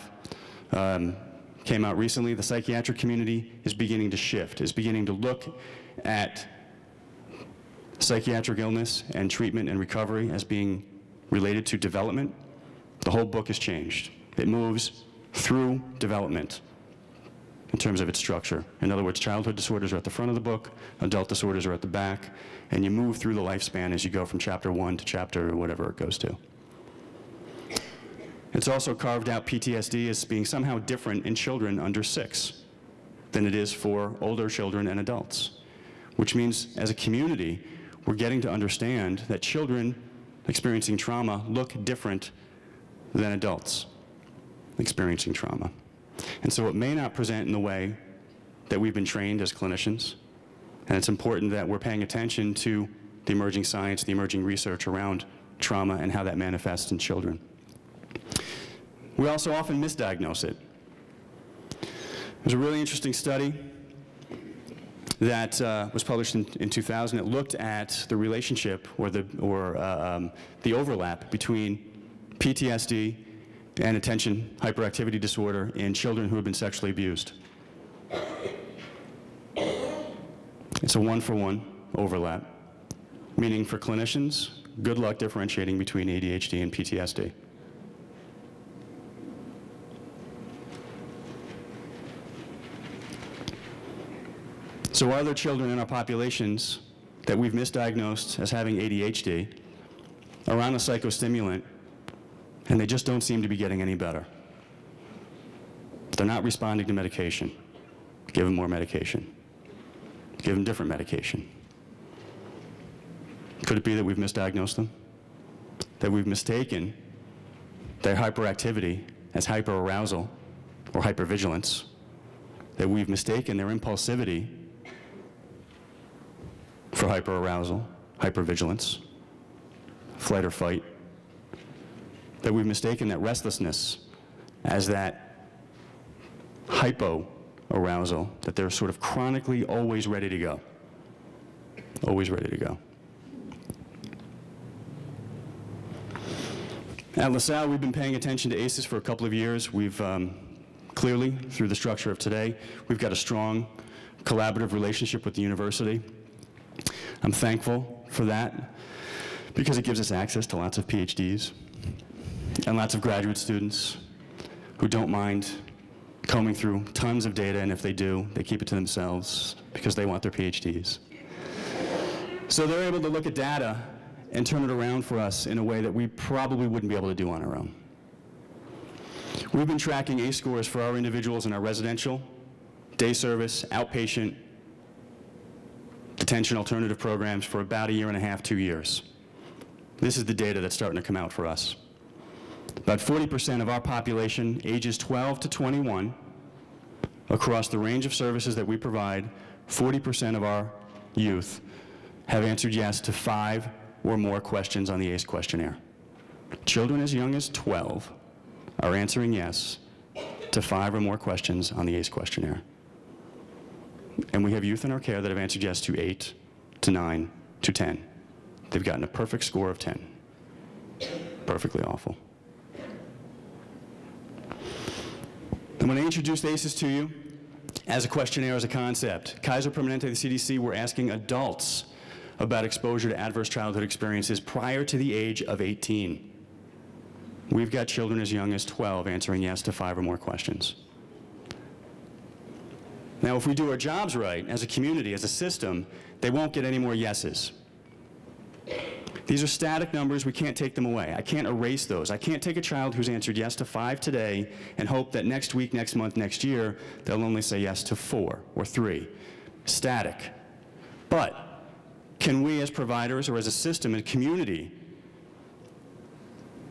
came out recently, the psychiatric community is beginning to shift, is beginning to look at psychiatric illness and treatment and recovery as being related to development. The whole book has changed. It moves through development in terms of its structure. In other words, childhood disorders are at the front of the book, adult disorders are at the back, and you move through the lifespan as you go from chapter 1 to chapter whatever it goes to. It's also carved out PTSD as being somehow different in children under 6 than it is for older children and adults, which means as a community, we're getting to understand that children experiencing trauma look different than adults experiencing trauma. And so it may not present in the way that we've been trained as clinicians, and it's important that we're paying attention to the emerging science, the emerging research around trauma and how that manifests in children. We also often misdiagnose it. There's a really interesting study that was published in 2000. It looked at the relationship or the overlap between PTSD and attention hyperactivity disorder in children who have been sexually abused. It's a 1-for-1 overlap, meaning for clinicians, good luck differentiating between ADHD and PTSD. So are there children in our populations that we've misdiagnosed as having ADHD, are on a psychostimulant, and they just don't seem to be getting any better? They're not responding to medication. Give them more medication. Give them different medication. Could it be that we've misdiagnosed them? That we've mistaken their hyperactivity as hyperarousal or hypervigilance? That we've mistaken their impulsivity for hyperarousal, hypervigilance, flight or fight? That we've mistaken that restlessness as that hypoarousal, that they're sort of chronically always ready to go. Always ready to go. At LaSalle, we've been paying attention to ACEs for a couple of years. We've clearly, through the structure of today, we've got a strong collaborative relationship with the university. I'm thankful for that because it gives us access to lots of PhDs and lots of graduate students who don't mind combing through tons of data, and if they do, they keep it to themselves because they want their PhDs. So they're able to look at data and turn it around for us in a way that we probably wouldn't be able to do on our own. We've been tracking ACE scores for our individuals in our residential, day service, outpatient, detention alternative programs for about 1.5 years, 2 years. This is the data that's starting to come out for us. About 40% of our population, ages 12 to 21, across the range of services that we provide, 40% of our youth have answered yes to 5 or more questions on the ACE questionnaire. Children as young as 12 are answering yes to 5 or more questions on the ACE questionnaire. And we have youth in our care that have answered yes to 8, to 9, to 10. They've gotten a perfect score of 10. Perfectly awful. And when I introduced ACEs to you as a questionnaire, as a concept, Kaiser Permanente, the CDC, were asking adults about exposure to adverse childhood experiences prior to the age of 18. We've got children as young as 12 answering yes to 5 or more questions. Now, if we do our jobs right, as a community, as a system, they won't get any more yeses. These are static numbers. We can't take them away. I can't erase those. I can't take a child who's answered yes to 5 today and hope that next week, next month, next year, they'll only say yes to 4 or 3. Static. But can we as providers or as a system and community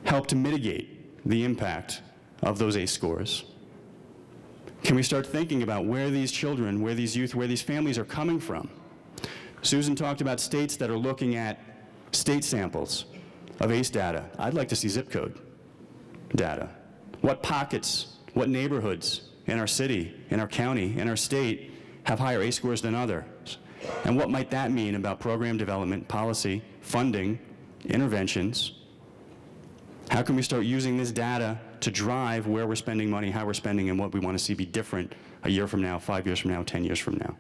help to mitigate the impact of those ACE scores? Can we start thinking about where these children, where these youth, where these families are coming from? Susan talked about states that are looking at state samples of ACE data. I'd like to see zip code data. What pockets, what neighborhoods in our city, in our county, in our state have higher ACE scores than others? And what might that mean about program development, policy, funding, interventions? How can we start using this data to drive where we're spending money, how we're spending, and what we want to see be different a year from now, 5 years from now, 10 years from now?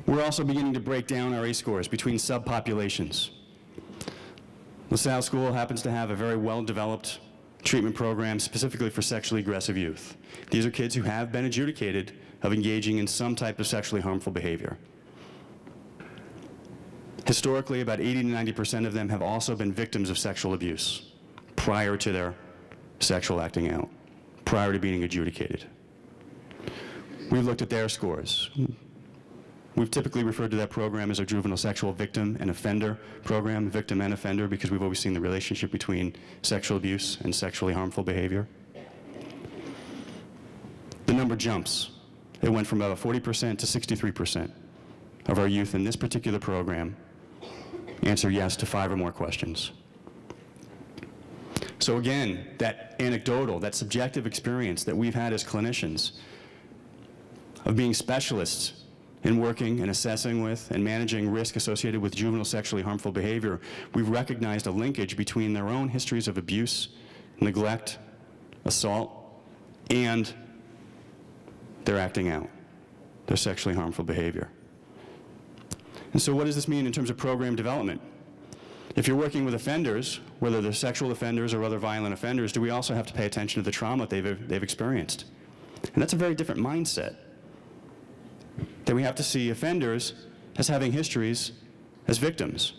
We're also beginning to break down our ACE scores between subpopulations. LaSalle School happens to have a very well-developed treatment program specifically for sexually aggressive youth. These are kids who have been adjudicated of engaging in some type of sexually harmful behavior. Historically, about 80 to 90% of them have also been victims of sexual abuse prior to their sexual acting out, prior to being adjudicated. We've looked at their scores. We've typically referred to that program as a juvenile sexual victim and offender program, victim and offender, because we've always seen the relationship between sexual abuse and sexually harmful behavior. The number jumps. It went from about 40% to 63% of our youth in this particular program answer yes to 5 or more questions. So again, that anecdotal, that subjective experience that we've had as clinicians of being specialists in working and assessing with and managing risk associated with juvenile sexually harmful behavior, we've recognized a linkage between their own histories of abuse, neglect, assault, and their acting out, their sexually harmful behavior. And so what does this mean in terms of program development? If you're working with offenders, whether they're sexual offenders or other violent offenders, do we also have to pay attention to the trauma they've experienced? And that's a very different mindset. That we have to see offenders as having histories as victims.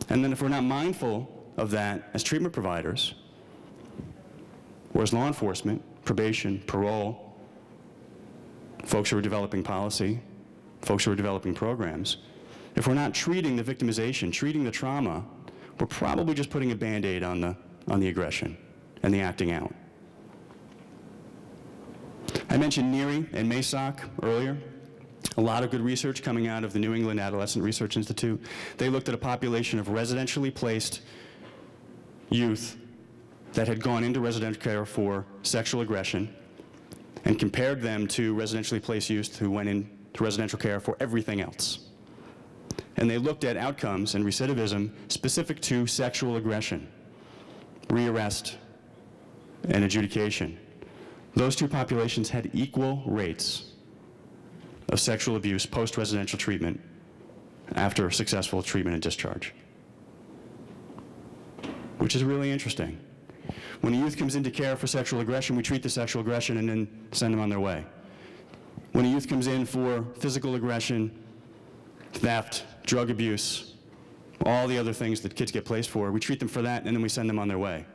And then if we're not mindful of that as treatment providers, or as law enforcement, probation, parole, folks who are developing policy, folks who are developing programs, if we're not treating the victimization, treating the trauma, we're probably just putting a Band-Aid on the aggression and the acting out. I mentioned NERI and MASOC earlier. A lot of good research coming out of the New England Adolescent Research Institute. They looked at a population of residentially placed youth that had gone into residential care for sexual aggression and compared them to residentially placed youth who went into residential care for everything else. and they looked at outcomes and recidivism specific to sexual aggression, rearrest, and adjudication. Those two populations had equal rates of sexual abuse post-residential treatment after successful treatment and discharge, which is really interesting. When a youth comes into care for sexual aggression, we treat the sexual aggression and then send them on their way. When a youth comes in for physical aggression, theft, drug abuse, all the other things that kids get placed for, we treat them for that and then we send them on their way.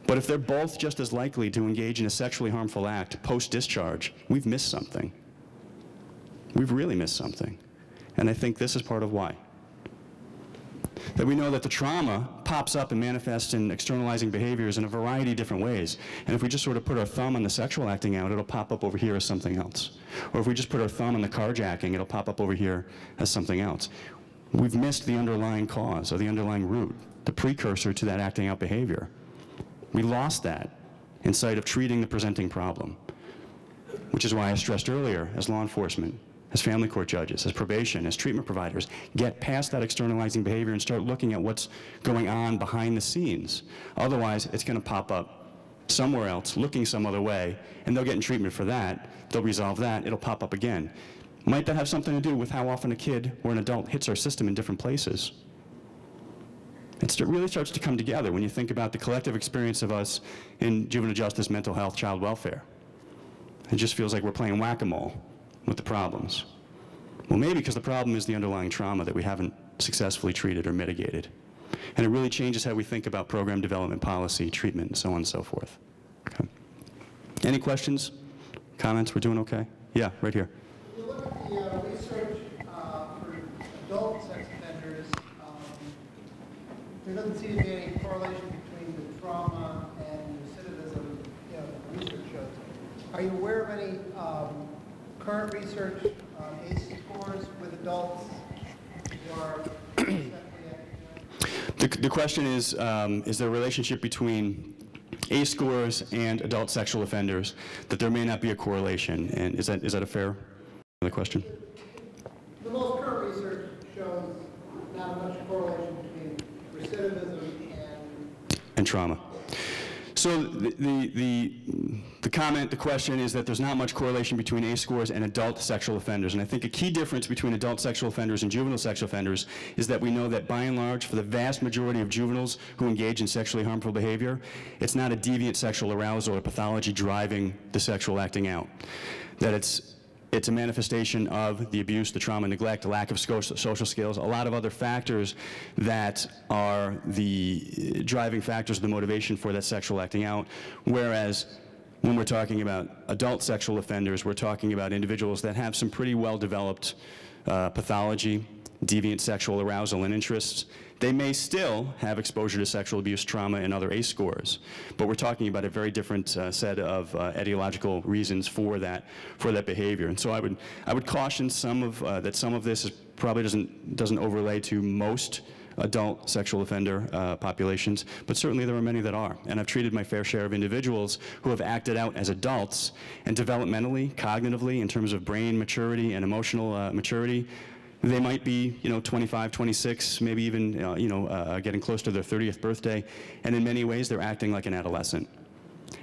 But if they're both just as likely to engage in a sexually harmful act post-discharge, we've missed something. We've really missed something. And I think this is part of why. That we know that the trauma pops up and manifests in externalizing behaviors in a variety of different ways. And if we just sort of put our thumb on the sexual acting out, it'll pop up over here as something else. Or if we just put our thumb on the carjacking, it'll pop up over here as something else. We've missed the underlying cause or the underlying root, the precursor to that acting out behavior. We lost that in sight of treating the presenting problem, which is why I stressed earlier, as law enforcement, as family court judges, as probation, as treatment providers, get past that externalizing behavior and start looking at what's going on behind the scenes. Otherwise, it's going to pop up somewhere else, looking some other way, and they'll get in treatment for that. They'll resolve that. It'll pop up again. Might that have something to do with how often a kid or an adult hits our system in different places? It really starts to come together when you think about the collective experience of us in juvenile justice, mental health, child welfare. It just feels like we're playing whack-a-mole with the problems. Well, maybe because the problem is the underlying trauma that we haven't successfully treated or mitigated. And it really changes how we think about program development, policy, treatment, and so on and so forth. Okay. Any questions, comments? We're doing okay? Yeah, right here. If you look at the research for adult sex offenders, there doesn't seem to be any correlation between the trauma and recidivism, the research shows. Are you aware of any current research on ACE scores with adults who are sexually active? The question is there a relationship between ACE scores and adult sexual offenders, that there may not be a correlation? And is that a fair question? The most current research shows not much correlation between recidivism and trauma. So the comment, the question is that there's not much correlation between ACE scores and adult sexual offenders. And I think a key difference between adult sexual offenders and juvenile sexual offenders is that we know that by and large, for the vast majority of juveniles who engage in sexually harmful behavior, it's not a deviant sexual arousal or pathology driving the sexual acting out. That it's a manifestation of the abuse, the trauma, neglect, the lack of social skills, a lot of other factors that are the driving factors of the motivation for that sexual acting out. Whereas when we're talking about adult sexual offenders, we're talking about individuals that have some pretty well-developed pathology, deviant sexual arousal and interests. They may still have exposure to sexual abuse, trauma, and other ACE scores, but we're talking about a very different set of etiological reasons for that behavior. And so I would caution some of that some of this probably doesn't overlay to most adult sexual offender populations, but certainly there are many that are. And I've treated my fair share of individuals who have acted out as adults, and developmentally, cognitively, in terms of brain maturity and emotional maturity, they might be, 25, 26, maybe even, getting close to their 30th birthday, and in many ways they're acting like an adolescent.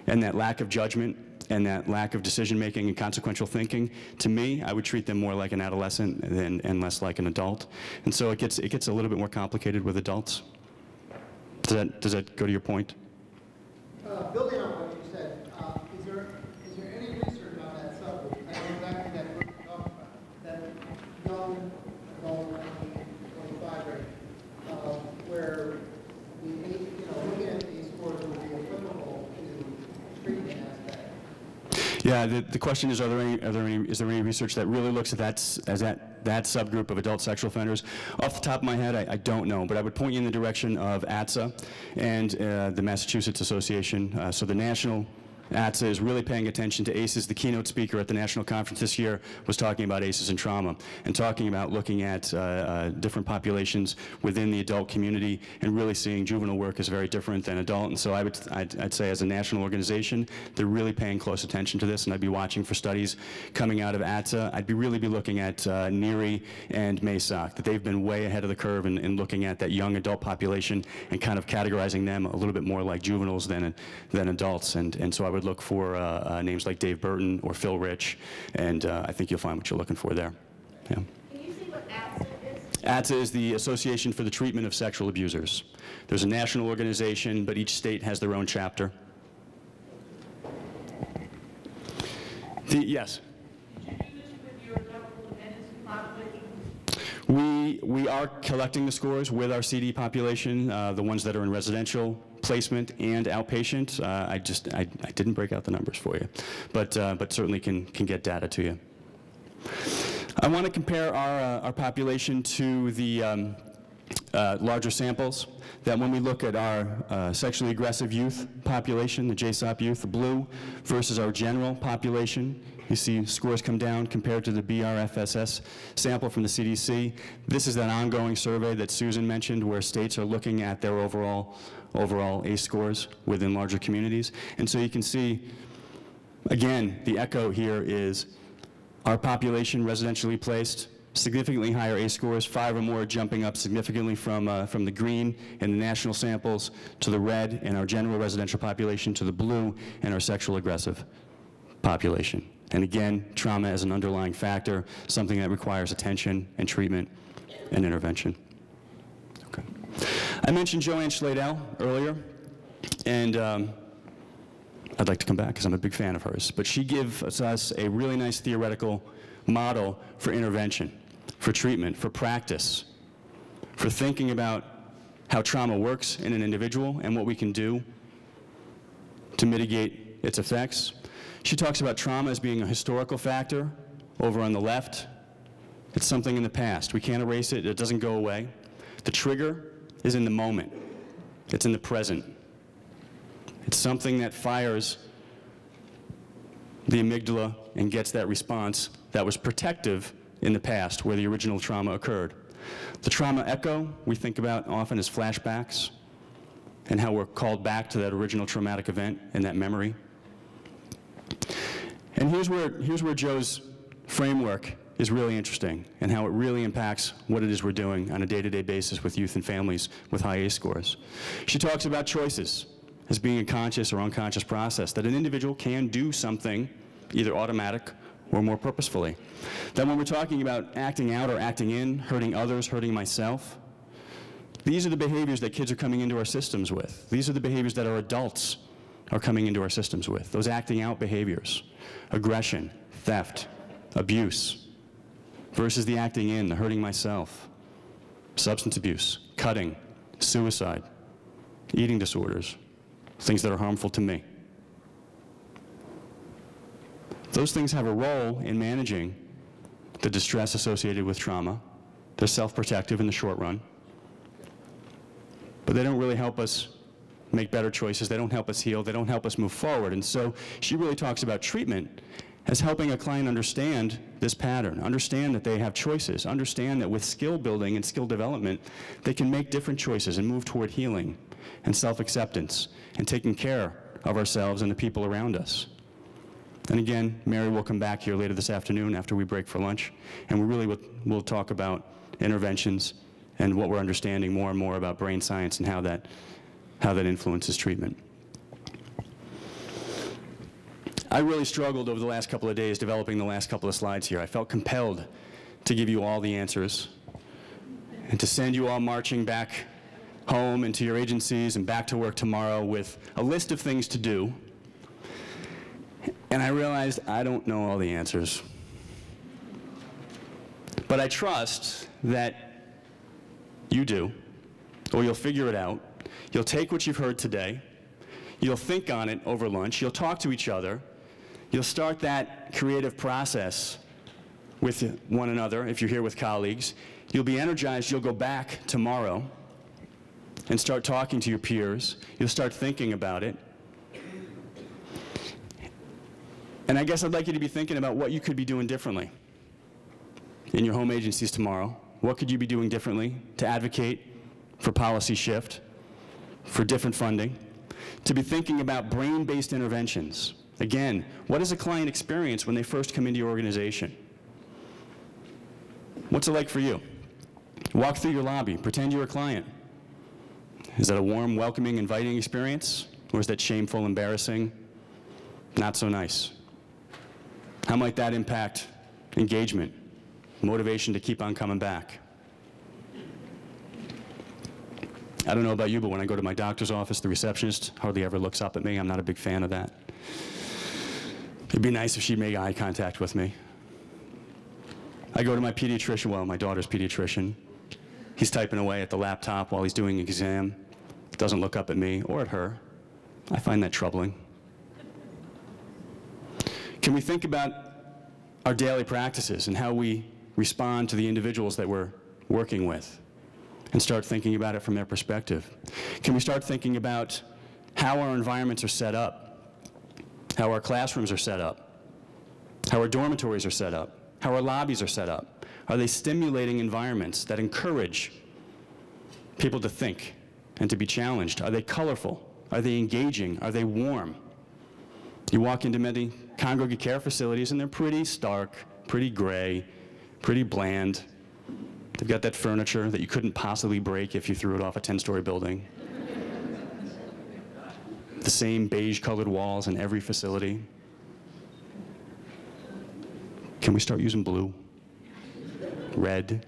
And that lack of judgment and that lack of decision-making and consequential thinking, to me, I would treat them more like an adolescent and less like an adult. And so it gets a little bit more complicated with adults. Does that go to your point? Building on what you said, is there any research on that subject? I know back to that group you talked about, that young adult 25 range, where looking at these scores would be applicable to treatment aspect. Yeah, the question is, is there any research that really looks at that subgroup of adult sexual offenders? Off the top of my head, I don't know, but I would point you in the direction of ATSA and the Massachusetts Association, so the National ATSA is really paying attention to ACEs. The keynote speaker at the national conference this year was talking about ACEs and trauma and talking about looking at different populations within the adult community and really seeing juvenile work as very different than adult. And so I'd say as a national organization, they're really paying close attention to this, and I'd be watching for studies coming out of ATSA. I'd really be looking at NERI and MASOC, that they've been way ahead of the curve in looking at that young adult population and kind of categorizing them a little bit more like juveniles than adults. And so I would look for names like Dave Burton or Phil Rich, and I think you'll find what you're looking for there. Yeah. Can you see what ADSA is? ATSA is the Association for the Treatment of Sexual Abusers. There's a national organization, but each state has their own chapter. Yes? Did you do this with your adult dependency population? We are collecting the scores with our CD population, the ones that are in residential placement and outpatient. I didn't break out the numbers for you, but certainly can get data to you. I want to compare our population to the larger samples, that when we look at our sexually aggressive youth population, the JSOP youth, the blue, versus our general population, you see scores come down compared to the BRFSS sample from the CDC. This is that ongoing survey that Susan mentioned where states are looking at their overall ACE scores within larger communities. And so you can see, again, the echo here is our population residentially placed, significantly higher ACE scores, 5 or more jumping up significantly from the green in the national samples to the red in our general residential population to the blue in our sexual aggressive population. And again, trauma as an underlying factor, something that requires attention and treatment and intervention. Okay. I mentioned Joanne Schladel earlier, and I'd like to come back because I'm a big fan of hers, but she gives us a really nice theoretical model for intervention, for treatment, for practice, for thinking about how trauma works in an individual and what we can do to mitigate its effects. She talks about trauma as being a historical factor over on the left. It's something in the past. We can't erase it. It doesn't go away. The trigger is in the moment. It's in the present. It's something that fires the amygdala and gets that response that was protective in the past where the original trauma occurred. The trauma echo we think about often as flashbacks and how we're called back to that original traumatic event and that memory. And here's where Joe's framework is really interesting and how it really impacts what it is we're doing on a day-to-day basis with youth and families with high ACE scores. She talks about choices as being a conscious or unconscious process, that an individual can do something either automatic or more purposefully. That when we're talking about acting out or acting in, hurting others, hurting myself, these are the behaviors that kids are coming into our systems with. These are the behaviors that our adults are coming into our systems with, those acting out behaviors, aggression, theft, abuse, versus the acting in, the hurting myself, substance abuse, cutting, suicide, eating disorders, things that are harmful to me. Those things have a role in managing the distress associated with trauma. They're self-protective in the short run, but they don't really help us make better choices. They don't help us heal. They don't help us move forward. And so she really talks about treatment as helping a client understand this pattern, understand that they have choices, understand that with skill building and skill development, they can make different choices and move toward healing and self-acceptance and taking care of ourselves and the people around us. And again, Mary will come back here later this afternoon after we break for lunch, and we really will talk about interventions and what we're understanding more and more about brain science and how that influences treatment. I really struggled over the last couple of days developing the last couple of slides here. I felt compelled to give you all the answers and to send you all marching back home and to your agencies and back to work tomorrow with a list of things to do. And I realized I don't know all the answers. But I trust that you do, or you'll figure it out. You'll take what you've heard today. You'll think on it over lunch. You'll talk to each other. You'll start that creative process with one another if you're here with colleagues. You'll be energized. You'll go back tomorrow and start talking to your peers. You'll start thinking about it. And I guess I'd like you to be thinking about what you could be doing differently in your home agencies tomorrow. What could you be doing differently to advocate for policy shift, for different funding, to be thinking about brain-based interventions. Again, what does a client experience when they first come into your organization? What's it like for you? Walk through your lobby, pretend you're a client. Is that a warm, welcoming, inviting experience? Or is that shameful, embarrassing, not so nice? How might that impact engagement, motivation to keep on coming back? I don't know about you, but when I go to my doctor's office, the receptionist hardly ever looks up at me. I'm not a big fan of that. It'd be nice if she'd make eye contact with me. I go to my pediatrician, well, my daughter's pediatrician. He's typing away at the laptop while he's doing an exam. Doesn't look up at me or at her. I find that troubling. Can we think about our daily practices and how we respond to the individuals that we're working with and start thinking about it from their perspective? Can we start thinking about how our environments are set up, how our classrooms are set up, how our dormitories are set up, how our lobbies are set up? Are they stimulating environments that encourage people to think and to be challenged? Are they colorful? Are they engaging? Are they warm? You walk into many congregate care facilities and they're pretty stark, pretty gray, pretty bland. They've got that furniture that you couldn't possibly break if you threw it off a 10-story building. The same beige-colored walls in every facility. Can we start using blue? Red?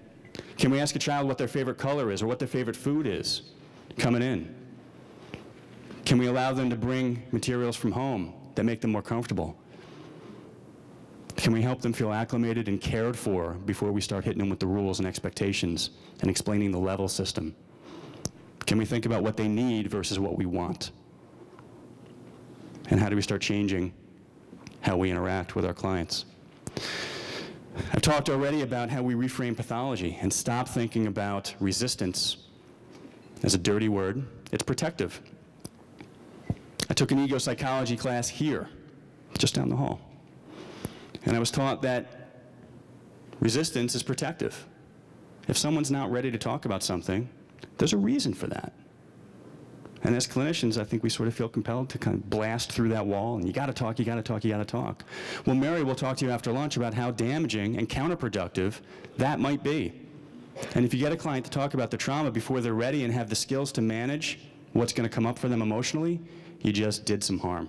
Can we ask a child what their favorite color is or what their favorite food is coming in? Can we allow them to bring materials from home that make them more comfortable? Can we help them feel acclimated and cared for before we start hitting them with the rules and expectations and explaining the level system? Can we think about what they need versus what we want? And how do we start changing how we interact with our clients? I've talked already about how we reframe pathology and stop thinking about resistance as a dirty word. It's protective. I took an ego psychology class here, just down the hall. And I was taught that resistance is protective. If someone's not ready to talk about something, there's a reason for that. And as clinicians, I think we sort of feel compelled to kind of blast through that wall, and you gotta talk, you gotta talk, you gotta talk. Well, Mary will talk to you after lunch about how damaging and counterproductive that might be. And if you get a client to talk about their trauma before they're ready and have the skills to manage what's gonna come up for them emotionally, you just did some harm.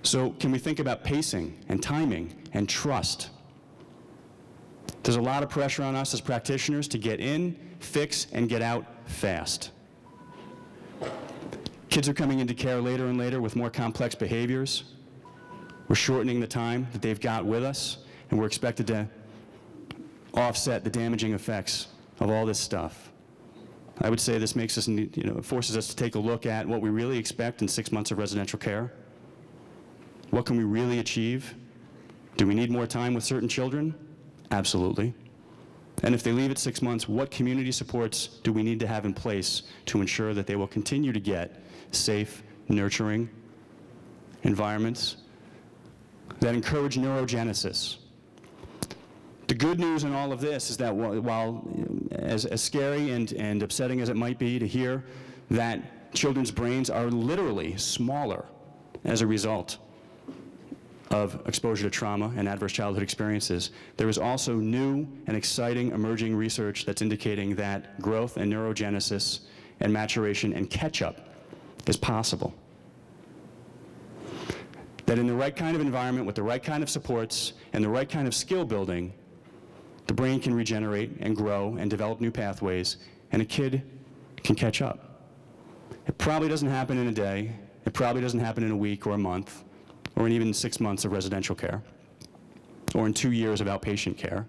So can we think about pacing and timing and trust? There's a lot of pressure on us as practitioners to get in, fix, and get out fast. Kids are coming into care later and later with more complex behaviors. We're shortening the time that they've got with us, and we're expected to offset the damaging effects of all this stuff. I would say this makes us, it forces us to take a look at what we really expect in 6 months of residential care. What can we really achieve? Do we need more time with certain children? Absolutely. And if they leave at 6 months, what community supports do we need to have in place to ensure that they will continue to get safe, nurturing environments that encourage neurogenesis? The good news in all of this is that while as scary and upsetting as it might be to hear that children's brains are literally smaller as a result of exposure to trauma and adverse childhood experiences, there is also new and exciting emerging research that's indicating that growth and neurogenesis and maturation and catch-up is possible. That in the right kind of environment, with the right kind of supports, and the right kind of skill building, the brain can regenerate and grow and develop new pathways, and a kid can catch up. It probably doesn't happen in a day. It probably doesn't happen in a week or a month, or in even 6 months of residential care, or in 2 years of outpatient care.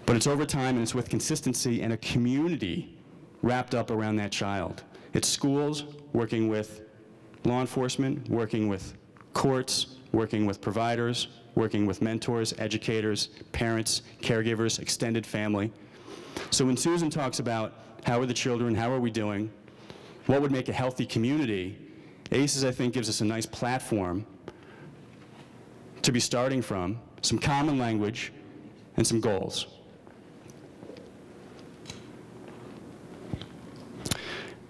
But it's over time, and it's with consistency and a community wrapped up around that child. It's schools working with law enforcement, working with courts, working with providers, working with mentors, educators, parents, caregivers, extended family. So when Susan talks about how are the children, how are we doing, what would make a healthy community, ACEs, I think, gives us a nice platform to be starting from, some common language, and some goals.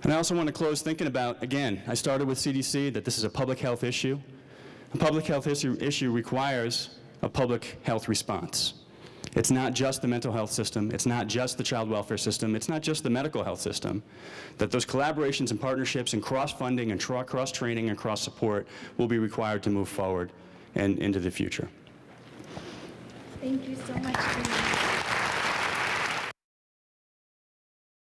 And I also want to close thinking about, again, I started with CDC, that this is a public health issue. A public health issue requires a public health response. It's not just the mental health system, it's not just the child welfare system, it's not just the medical health system. That those collaborations and partnerships and cross-funding and cross-training and cross-support will be required to move forward and into the future. Thank you so much.